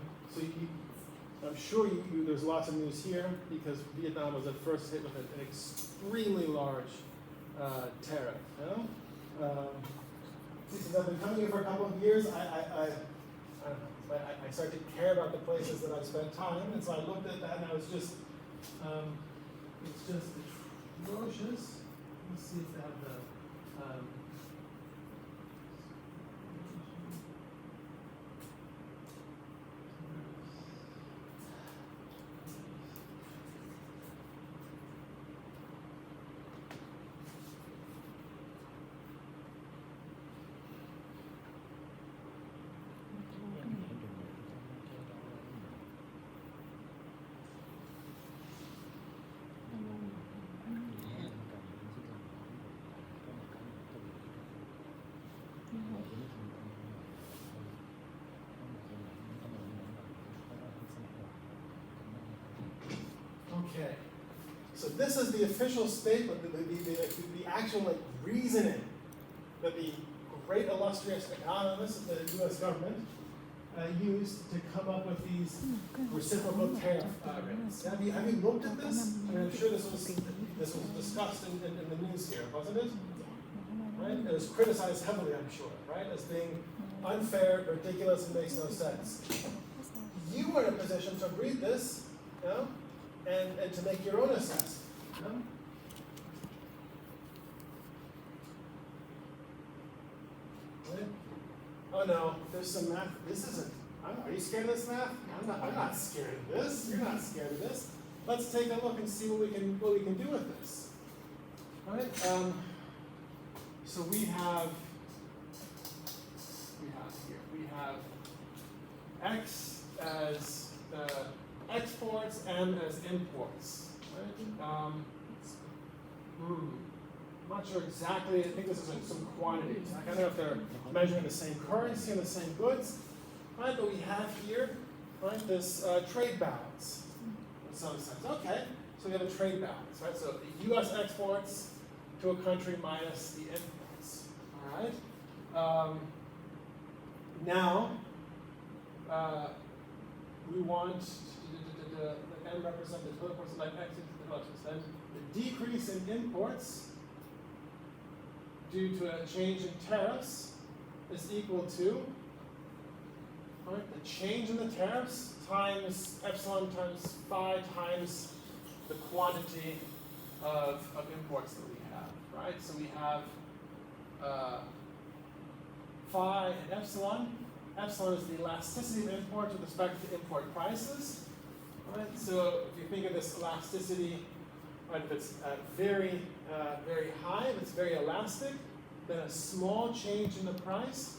I'm sure there's lots of news here because Vietnam was at first hit with an extremely large tariff. You know? Since I've been coming here for a couple of years, I started to care about the places that I've spent time, and so I looked at that, and I was just, it's just atrocious. Let's see if they have the. Okay, so this is the official statement, the actual reasoning that the great illustrious economists of the U.S. government used to come up with these reciprocal tariff rates. Have you looked at this? I mean, I'm sure this was discussed in the news here, wasn't it? Right? It was criticized heavily, I'm sure, right, as being unfair, ridiculous, and makes no sense. You were in a position to read this, you know, and to make your own assessment. You know? Right? Oh no, there's some math. This isn't. Are you scared of this math? I'm not scared of this. You're not scared of this. Let's take a look and see what we can do with this. All right. So we have X as exports, M as imports. Right? I'm not sure exactly. I think this is some quantities. I don't know if they're measuring the same currency and the same goods. Right? But we have here, right? This trade balance in some sense. Okay, so we have a trade balance, right? So the U.S. exports to a country minus the imports. All right. Now we want the n represent the total imports like x into the relative extent. The decrease in imports due to a change in tariffs is equal to, right, the change in the tariffs times epsilon times phi times the quantity of imports that we have, right? So we have phi and epsilon. Epsilon is the elasticity of imports with respect to import prices, right? So if you think of this elasticity, right, if it's very high, if it's very elastic, then a small change in the price,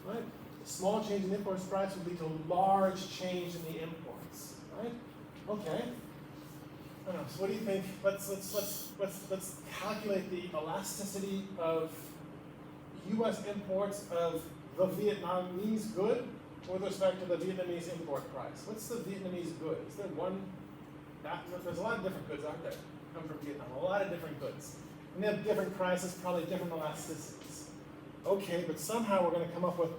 right? A small change in the imports price would lead to a large change in the imports, right? Okay. I don't know. So what do you think? Let's calculate the elasticity of U.S. imports of the Vietnamese good with respect to the Vietnamese import price. What's the Vietnamese good? Is there one? There's a lot of different goods, aren't there? Come from Vietnam. A lot of different goods. And they have different prices, probably different elasticities. Okay, but somehow we're going to come up with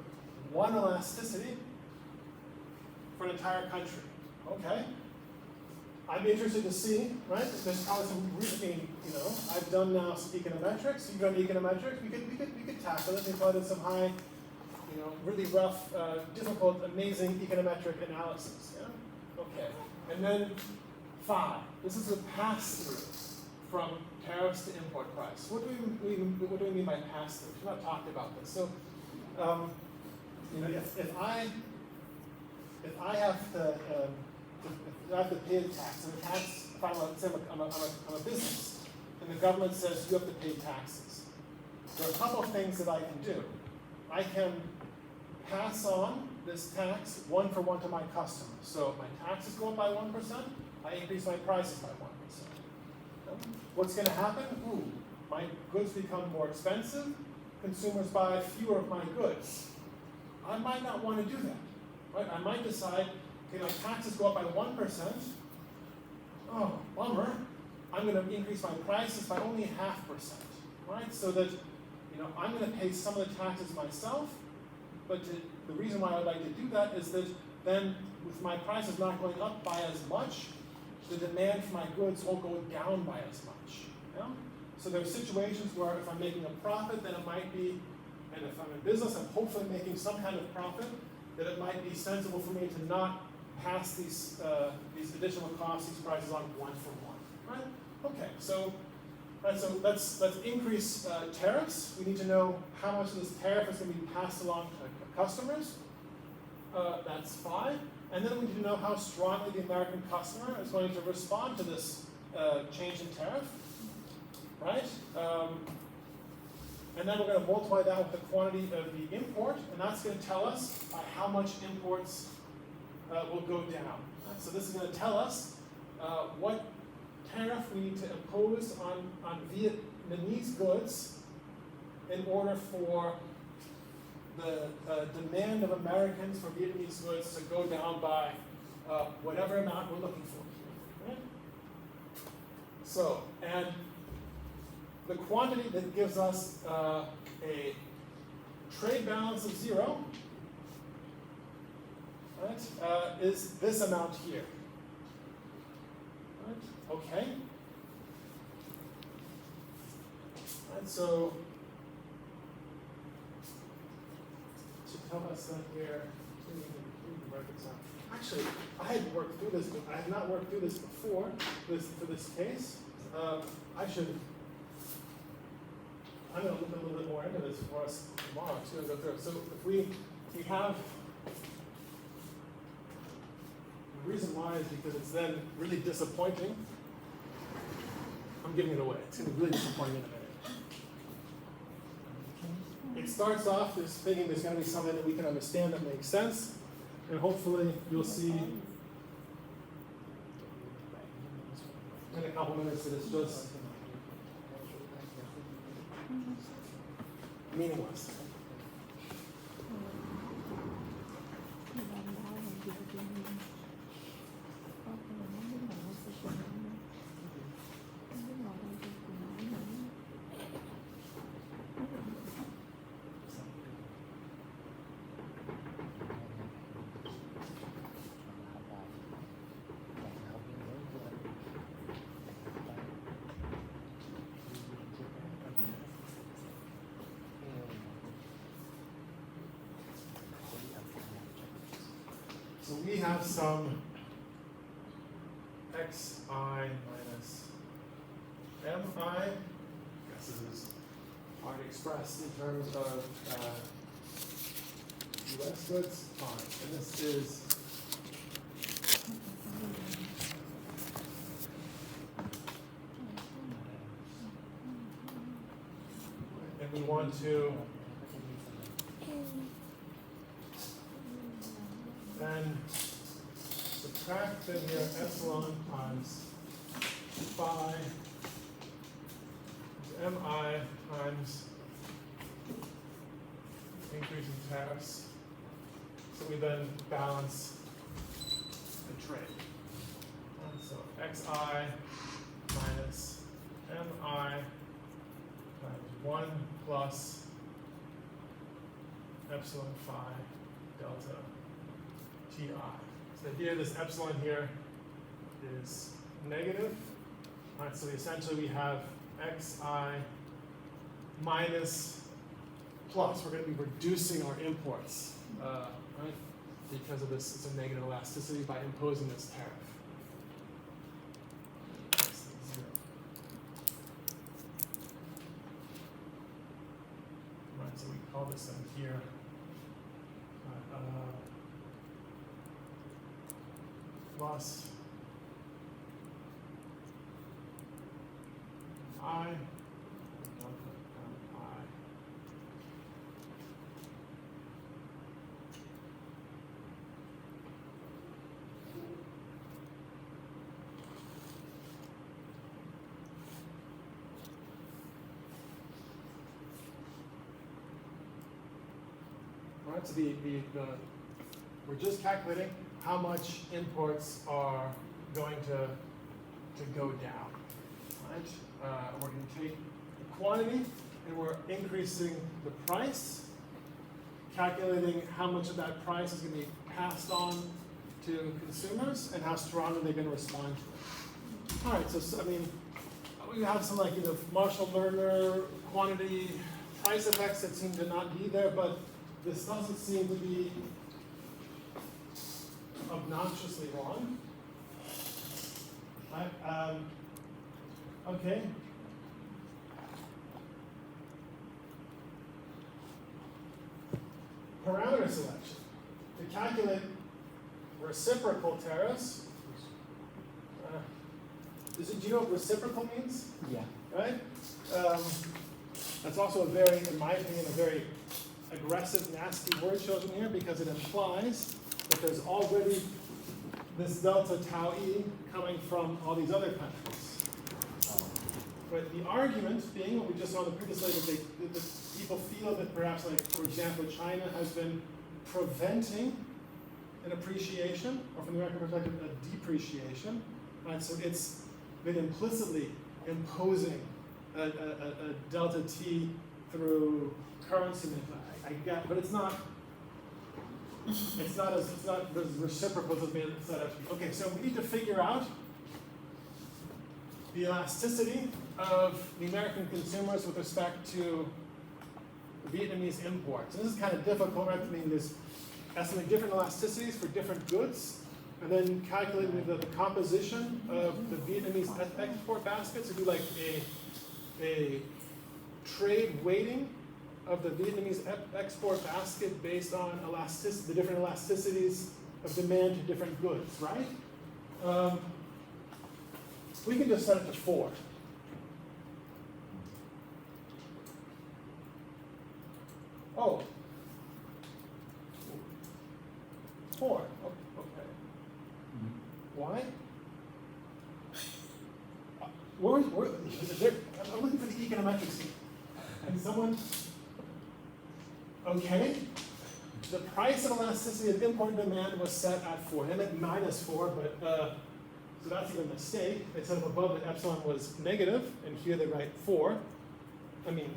one elasticity for an entire country. Okay. I'd be interested to see, right? There's probably some really, I've done now some econometrics. You've done econometrics. We could tackle it. We probably did some high, really rough, difficult, amazing econometric analysis. Yeah. Okay. And then phi. This is a pass-through from tariffs to import price. What do we mean by pass-through? We've not talked about this. So, if I have to. If I have to pay a tax, and the tax, if I'm a business, and the government says you have to pay taxes, there are a couple of things that I can do. I can pass on this tax one for one to my customers. So my taxes go up by 1%, I increase my prices by 1%. What's going to happen? My goods become more expensive, consumers buy fewer of my goods. I might not want to do that, right? I might decide, okay, my taxes go up by 1%. Oh, bummer. I'm going to increase my prices by only 0.5%, right? So that, I'm going to pay some of the taxes myself, but the reason why I would like to do that is that then, with my prices not going up by as much, the demand for my goods won't go down by as much. Yeah? So there are situations where if I'm making a profit, then it might be, and if I'm in business, I'm hopefully making some kind of profit, that it might be sensible for me to not pass these additional costs, these prices on one for one, right? Okay, so let's increase tariffs. We need to know how much of this tariff is going to be passed along to customers. That's phi. And then we need to know how strongly the American customer is going to respond to this change in tariff, right? And then we're going to multiply that with the quantity of the import, and that's going to tell us how much imports will go down. So this is going to tell us what tariff we need to impose on Vietnamese goods in order for the demand of Americans for Vietnamese goods to go down by whatever amount we're looking for. Right? So, and the quantity that gives us a trade balance of 0, right, is this amount here. Right? Okay. And so to tell us that we're actually, I had worked through this, but I have not worked through this before for this case. I'm going to look a little bit more into this for us tomorrow too and go through it. So if we have, the reason why is because it's then really disappointing. I'm giving it away. It's going to be really disappointing in a minute. It starts off as thinking there's going to be something that we can understand that makes sense, and hopefully you'll see in a couple minutes that it's just meaningless. So we have some xi minus mi. I guess this is already expressed in terms of US goods. Fine. And this is and we want to then subtract then here epsilon times phi mi times increase in tariffs. So we then balance the trade. So xi minus mi times 1 plus epsilon phi delta ti. So the idea of this epsilon here is negative. All right, so essentially we have xi minus plus. We're going to be reducing our imports, right? Because of this, it's a negative elasticity by imposing this tariff. Right, so we call this in here plus I delta I. All right, so we're just calculating how much imports are going to go down. Right? We're going to take the quantity and we're increasing the price, calculating how much of that price is going to be passed on to consumers and how strongly they're going to respond to it. All right, so I mean, we have some like Marshall-Lerner quantity price effects that seem to not be there, but this doesn't seem to be obnoxiously wrong. Right? Okay. Parameter selection. To calculate reciprocal tariffs. Do you know what reciprocal means? Yeah. Right? That's also a very, in my opinion, a very aggressive, nasty word chosen here because it implies that there's already this delta tau e coming from all these other countries. But the argument being, what we just saw in the previous slide, is that people feel that perhaps, like, for example, China has been preventing an appreciation, or from the American perspective, a depreciation. Right? So it's been implicitly imposing a delta t through currency manipulation. I get, but it's not as reciprocal as being set up. Okay, so we need to figure out the elasticity of the American consumers with respect to Vietnamese imports. And this is kind of difficult, right? I mean, there's estimating different elasticities for different goods, and then calculating the composition of the Vietnamese export basket. So do like a trade weighting of the Vietnamese export basket based on the different elasticities of demand to different goods, right? We can just set it to 4. Oh. 4. Okay. Why? I'm looking for the econometrics here. And someone. Okay. The price and elasticity of import and demand was set at 4. They meant -4, but so that's even a mistake. They said up above that epsilon was negative, and here they write 4. I mean,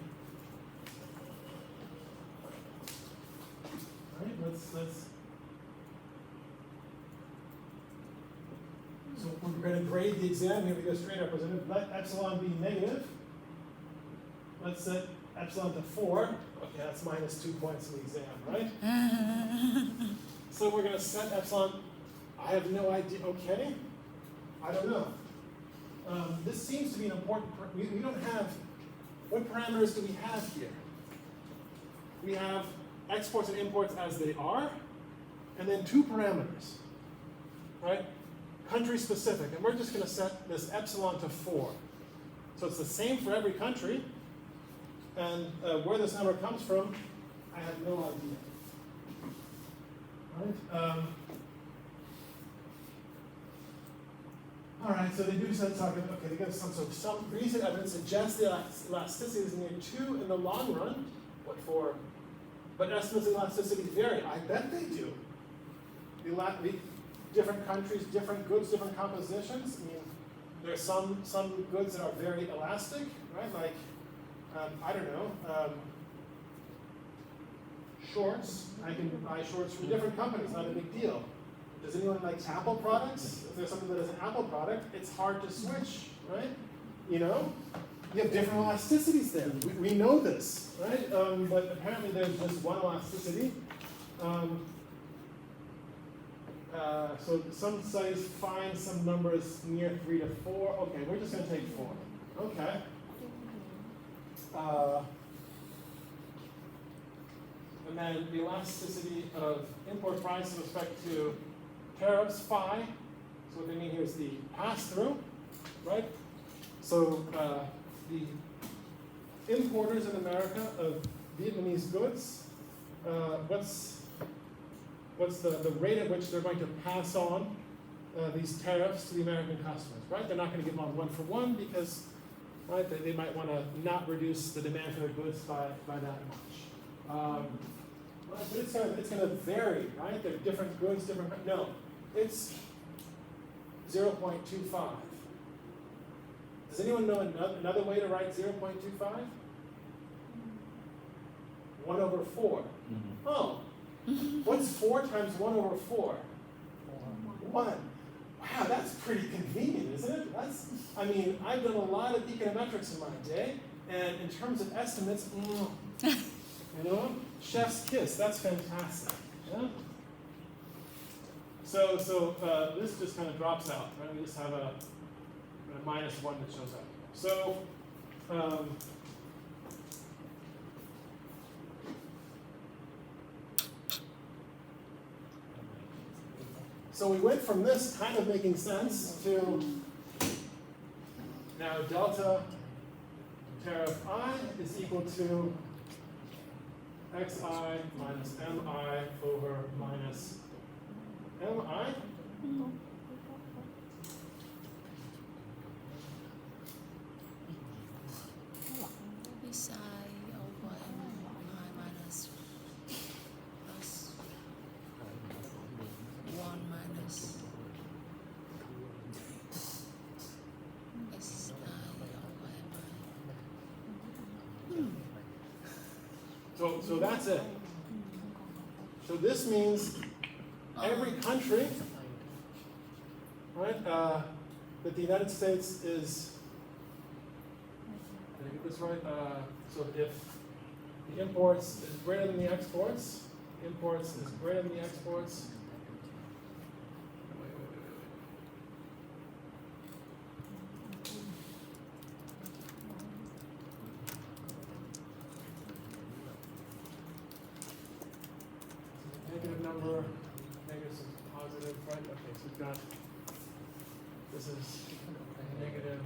all right. Let's. So we're going to grade the exam here. We go straight up. Let epsilon be negative. Let's set epsilon to 4. Okay, that's -2 points in the exam, right? So we're going to set epsilon. I have no idea. Okay. I don't know. This seems to be an important. We don't have. What parameters do we have here? We have exports and imports as they are, and then two parameters, right? Country specific, and we're just going to set this epsilon to 4. So it's the same for every country, and where this number comes from, I have no idea. Right? All right, so they do start talking, okay, they give some recent evidence suggests the elasticity is near 2 in the long run. What for? But estimates of elasticity vary. I bet they do. The different countries, different goods, different compositions. I mean, there's some goods that are very elastic, right? Like, I don't know, shorts. I can buy shorts from different companies, not a big deal. Does anyone like Apple products? If there's something that is an Apple product, it's hard to switch, right? You know? You have different elasticities there. We know this, right? But apparently there's just one elasticity. So some sites find some numbers near 3 to 4. Okay, we're just going to take 4. Okay. And then the elasticity of import price with respect to tariffs, phi. So what they mean here is the pass-through, right? So the importers in America of Vietnamese goods, what's the rate at which they're going to pass on these tariffs to the American customers, right? They're not going to give them on 1 for 1 because, right, they might want to not reduce the demand for their goods by that much. But it's going to vary, right? They're different goods, different. No, it's 0.25. Does anyone know another way to write 0.25? 1 over 4. Mm-hmm. Oh, what's 4 times 1 over 4? 1. Wow, that's pretty convenient, isn't it? I mean, I've done a lot of econometrics in my day, and in terms of estimates, you know, chef's kiss. That's fantastic. Yeah. So this just kind of drops out, right? We just have a -1 that shows up. So so we went from this kind of making sense to now delta tariff I is equal to xi minus mi over minus mi. This I over mi minus plus 1 minus xi over mi. So that's it. So this means every country, right, that the United States is, did I get this right? So if the imports is greater than the exports, imports is greater than the exports, negative number, negative is positive, right? Okay, so we've got, this is negative,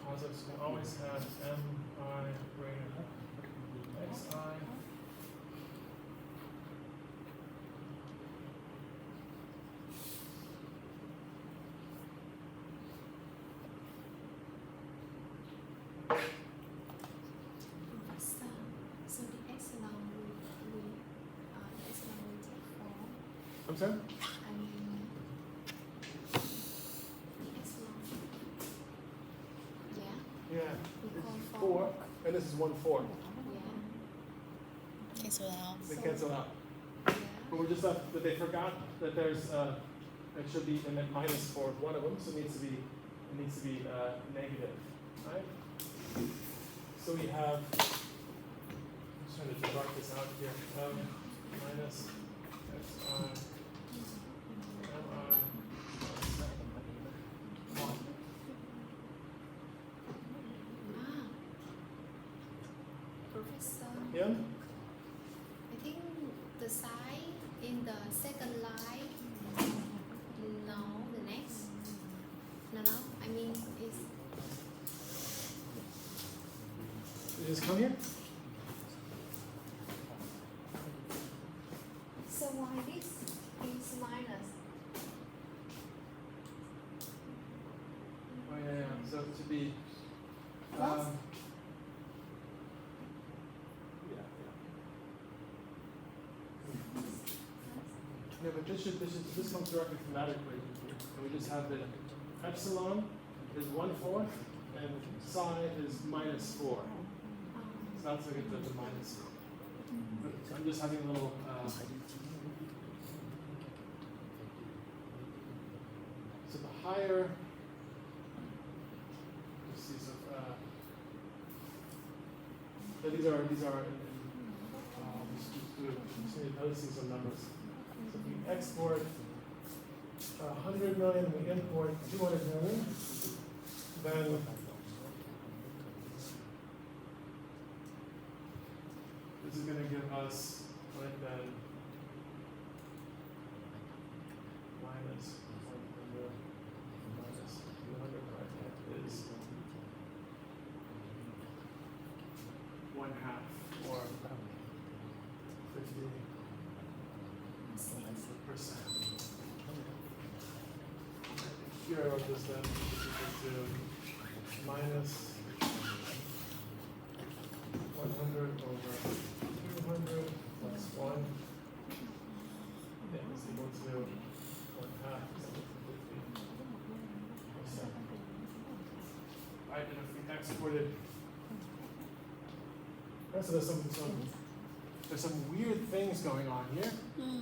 positive, so we always have mi greater than xi. So the epsilon will take form. I'm sorry? I mean, the epsilon. Yeah. Yeah, We this call is form. 4, and this is 1/4. Yeah. Cancel out. They So- cancel out. Yeah. But we're just up, that they forgot that there's, it should be a minus for one of them, so it needs to be negative, right? So we have, I'm just trying to dark this out here, minus Professor, Yeah? I think the sign in the second line, no, the next, no, I mean, it's You just come here? so why this is minus? Oh, yeah. So it should be. Plus? Yeah, but this comes directly from that equation here. And we just have that epsilon is 1/4 and psi is -4. So that's like the minus. But I'm just having a little. So the higher. Let's see. So these are. Let's see some numbers. So if we export 100 million, we import 200 million, then this is going to give us, right then, minus 100 minus 200, right, is 1/2 or 50%. Here I wrote this then, which is equal to minus 100 over 200 plus 1. Yeah, is equal to 1/2 is equal to 50%. Right, and if we exported, right, so there's some weird things going on here.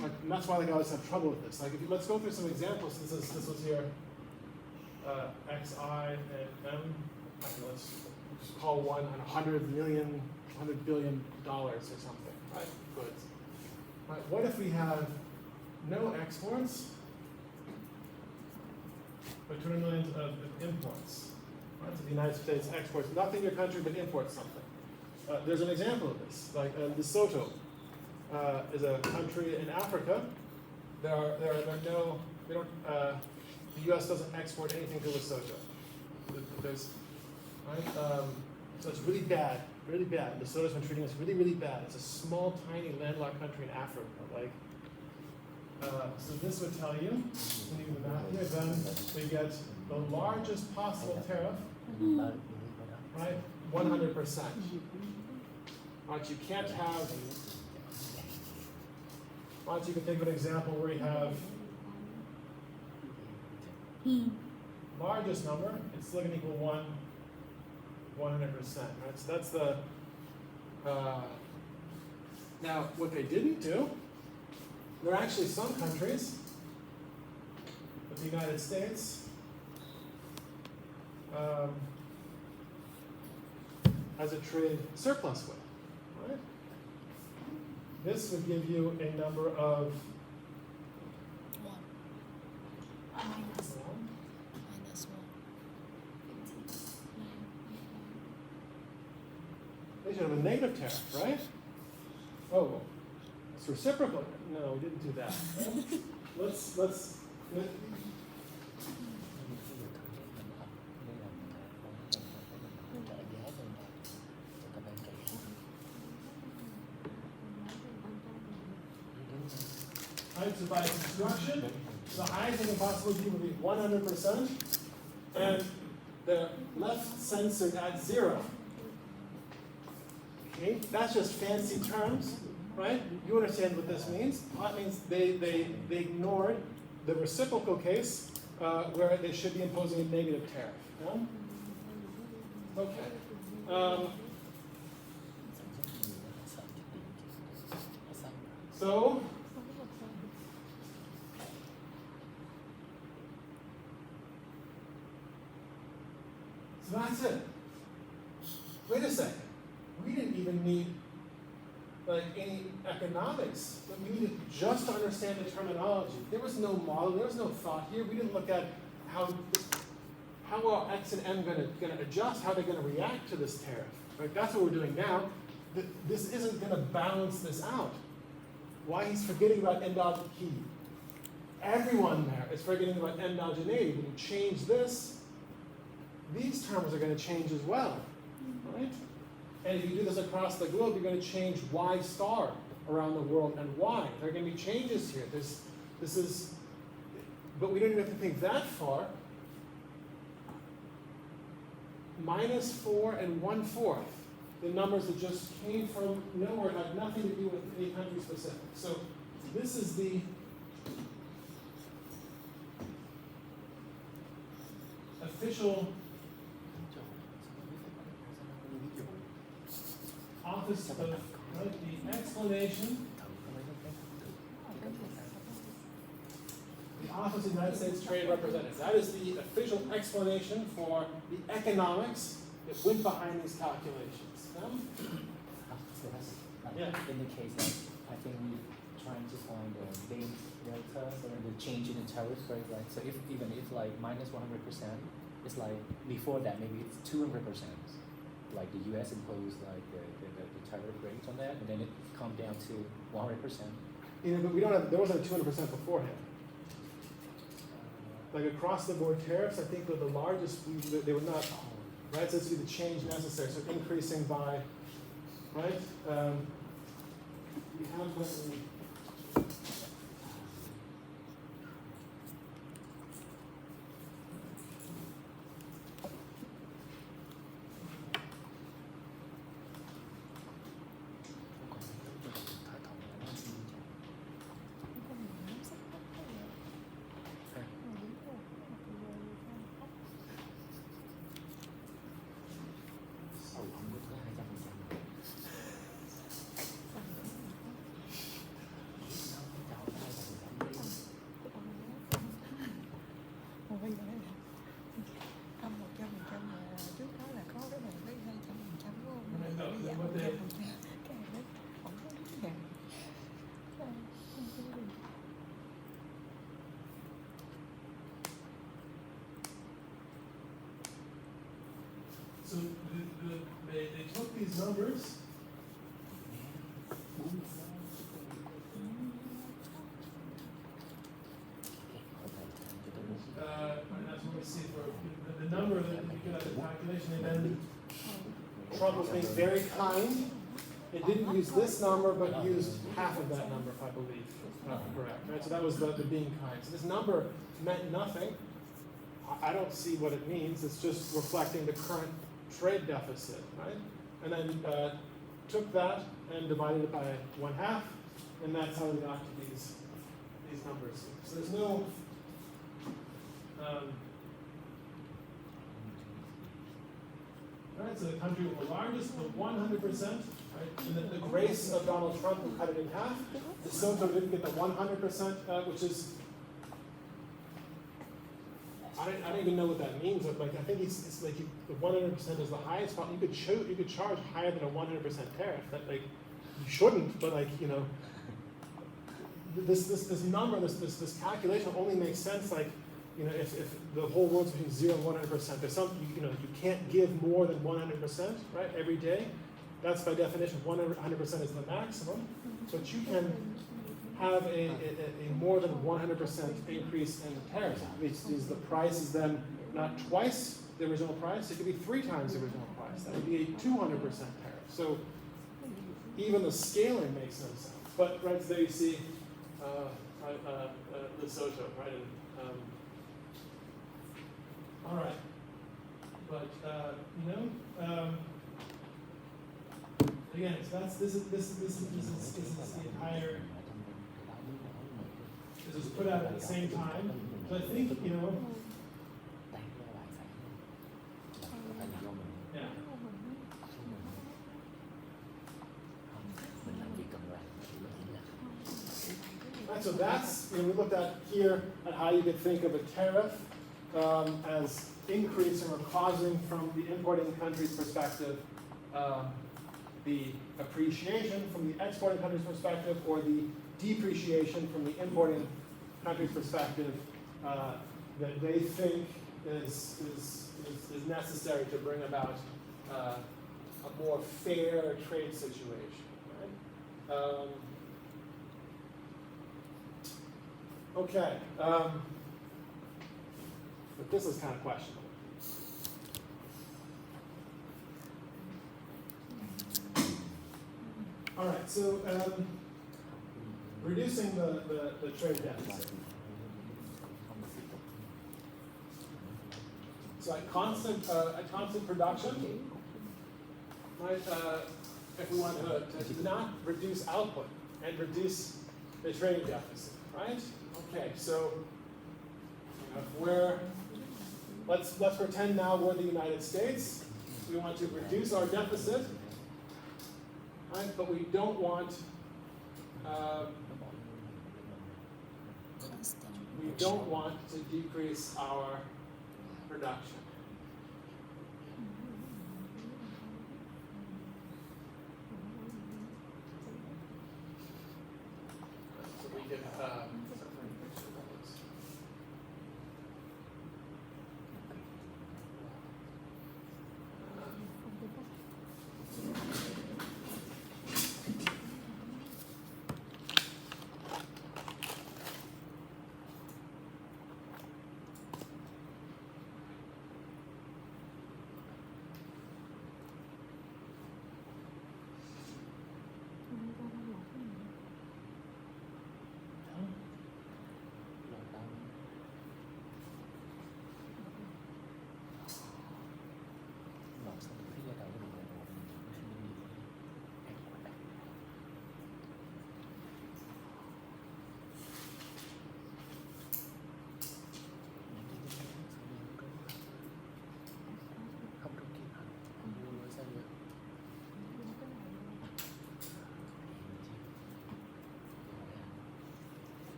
Like, and that's why I always have trouble with this. Like, if you, let's go through some examples. This was here, xi and m. I don't know, let's just call one $100 million, $100 billion or something, right? Goods. Right. What if we have no exports, but 200 million of imports? Right. So the United States exports nothing to your country, but imports something. There's an example of this, like Lesotho is a country in Africa. There are no, we don't, the U.S. doesn't export anything to Lesotho. There's, right? So it's really bad, really bad. Lesotho's been treating us really, really bad. It's a small, tiny, landlocked country in Africa. Like, so this would tell you, when you do the math here, then we get the largest possible tariff, right? 100%. Right, you can't have, right, you can think of an example where you have largest number, it's still going to equal 100%, right? So that's the, now what they didn't do, there are actually some countries, like the United States, has a trade surplus with. Right? This would give you a number of 1. Minus 1. They should have a negative tariff, right? Oh, it's reciprocal. No, we didn't do that. Let's right, so by construction, the highest thing possibility would be 100%, and the left censored at 0. Okay, that's just fancy terms, right? You understand what this means? That means they ignored the reciprocal case where they should be imposing a negative tariff. Yeah? Okay. So that's it. Wait a second. We didn't even need like any economics, but we needed just to understand the terminology. There was no model, there was no thought here. We didn't look at how are X and M gonna adjust, how they're gonna react to this tariff. Right? That's what we're doing now. This isn't gonna balance this out. Why he's forgetting about endogenity. Everyone there is forgetting about endogeneity. When you change this, these terms are gonna change as well. Right? And if you do this across the globe, you're going to change Y star around the world and Y. There are going to be changes here. But we don't even have to think that far. -4 and 1/4, the numbers that just came from nowhere, had nothing to do with any country specific. So this is the official Office of, the explanation, the Office of the United States Trade Representative. That is the official explanation for the economics that went behind these calculations. So that's like Yeah. in the case like I think we're trying to find the base delta, so the change in the tariff rate, like so if even if like -100%, it's like before that maybe it's 200%. Like the U.S. imposed like the tariff rate on that, and then it come down to 100%. But we don't have. There wasn't 200% beforehand. Like across the board tariffs, I think that the largest they were not. Right, so it's the change necessary. So increasing by, right? We have when we. Bây giờ âm 100% mà trước đó là có cái này với 200% đúng không? Bây giờ giảm 100%, cái này nó không có đúng dạng. So they took these numbers. And that's what we see for the number that we get out of the calculation, and then Trump was being very kind. It didn't use this number, but used half of that number, if I believe, if I'm correct. Right? So that was the being kind. So this number meant nothing. I don't see what it means. It's just reflecting the current trade deficit, right? And then took that and divided it by 1/2, and that's how we got to these numbers. So there's no right, so the country with the largest, the 100%, right? And the grace of Donald Trump who cut it in half. DeSoto didn't get the 100%, which is I don't even know what that means. But like I think it's like the 100% is the highest. You could charge higher than a 100% tariff. That like you shouldn't, but like this number, this calculation only makes sense like. If the whole world's between 0 and 100%, there's some, you can't give more than 100%, right, every day. That's by definition, 100% is the maximum. But you can have a more than 100% increase in the tariffs, which is the price is then not twice the original price, it could be 3 times the original price. That would be a 200% tariff. So even the scaling makes no sense. But right there you see Lesotho, right? All right, but again, so this is the entire. This was put out at the same time. So I think yeah. Right, so that's we looked at here at how you could think of a tariff. As increasing or causing from the importing country's perspective the appreciation from the exporting country's perspective or the depreciation from the importing country's perspective that they think is necessary to bring about a more fair trade situation. Right? Okay, but this is kind of questionable. All right, so reducing the trade deficit. So at constant production, right? If we want to not reduce output and reduce the trade deficit, right? Okay, so let's pretend now we're the United States. We want to reduce our deficit, right? But we don't want to decrease our production. So we can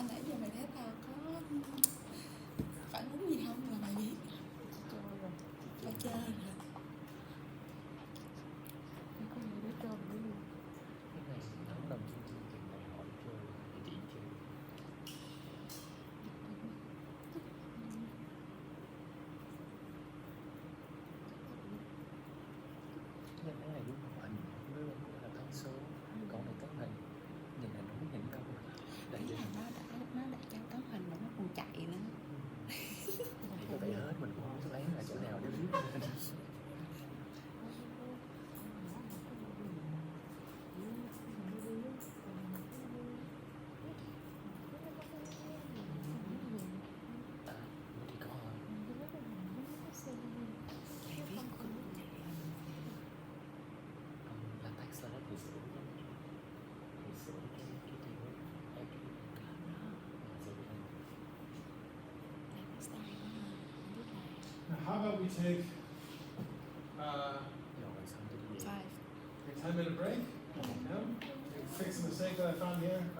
Nãy giờ mày thấy tao có phản ứng gì không là mày biết. Tao chơi rồi. Mày có gì để chơi nữa luôn. Cái này nấu nằm trên chương trình này hỏi chơi thì chị chơi. Nhưng cái này đúng hình với là thông số, còn này tấm hình nhìn là đúng hình đâu. Đây Ý là nó đã cho tấm hình mà nó còn chạy nữa. thì có vẻ hết mình cũng không biết lấy là chỗ nào để biết. Thì có Mày biết con là tax là thì sửa cái Now, how about we take a 10-minute break? Yeah? Fix the mistake that I found here.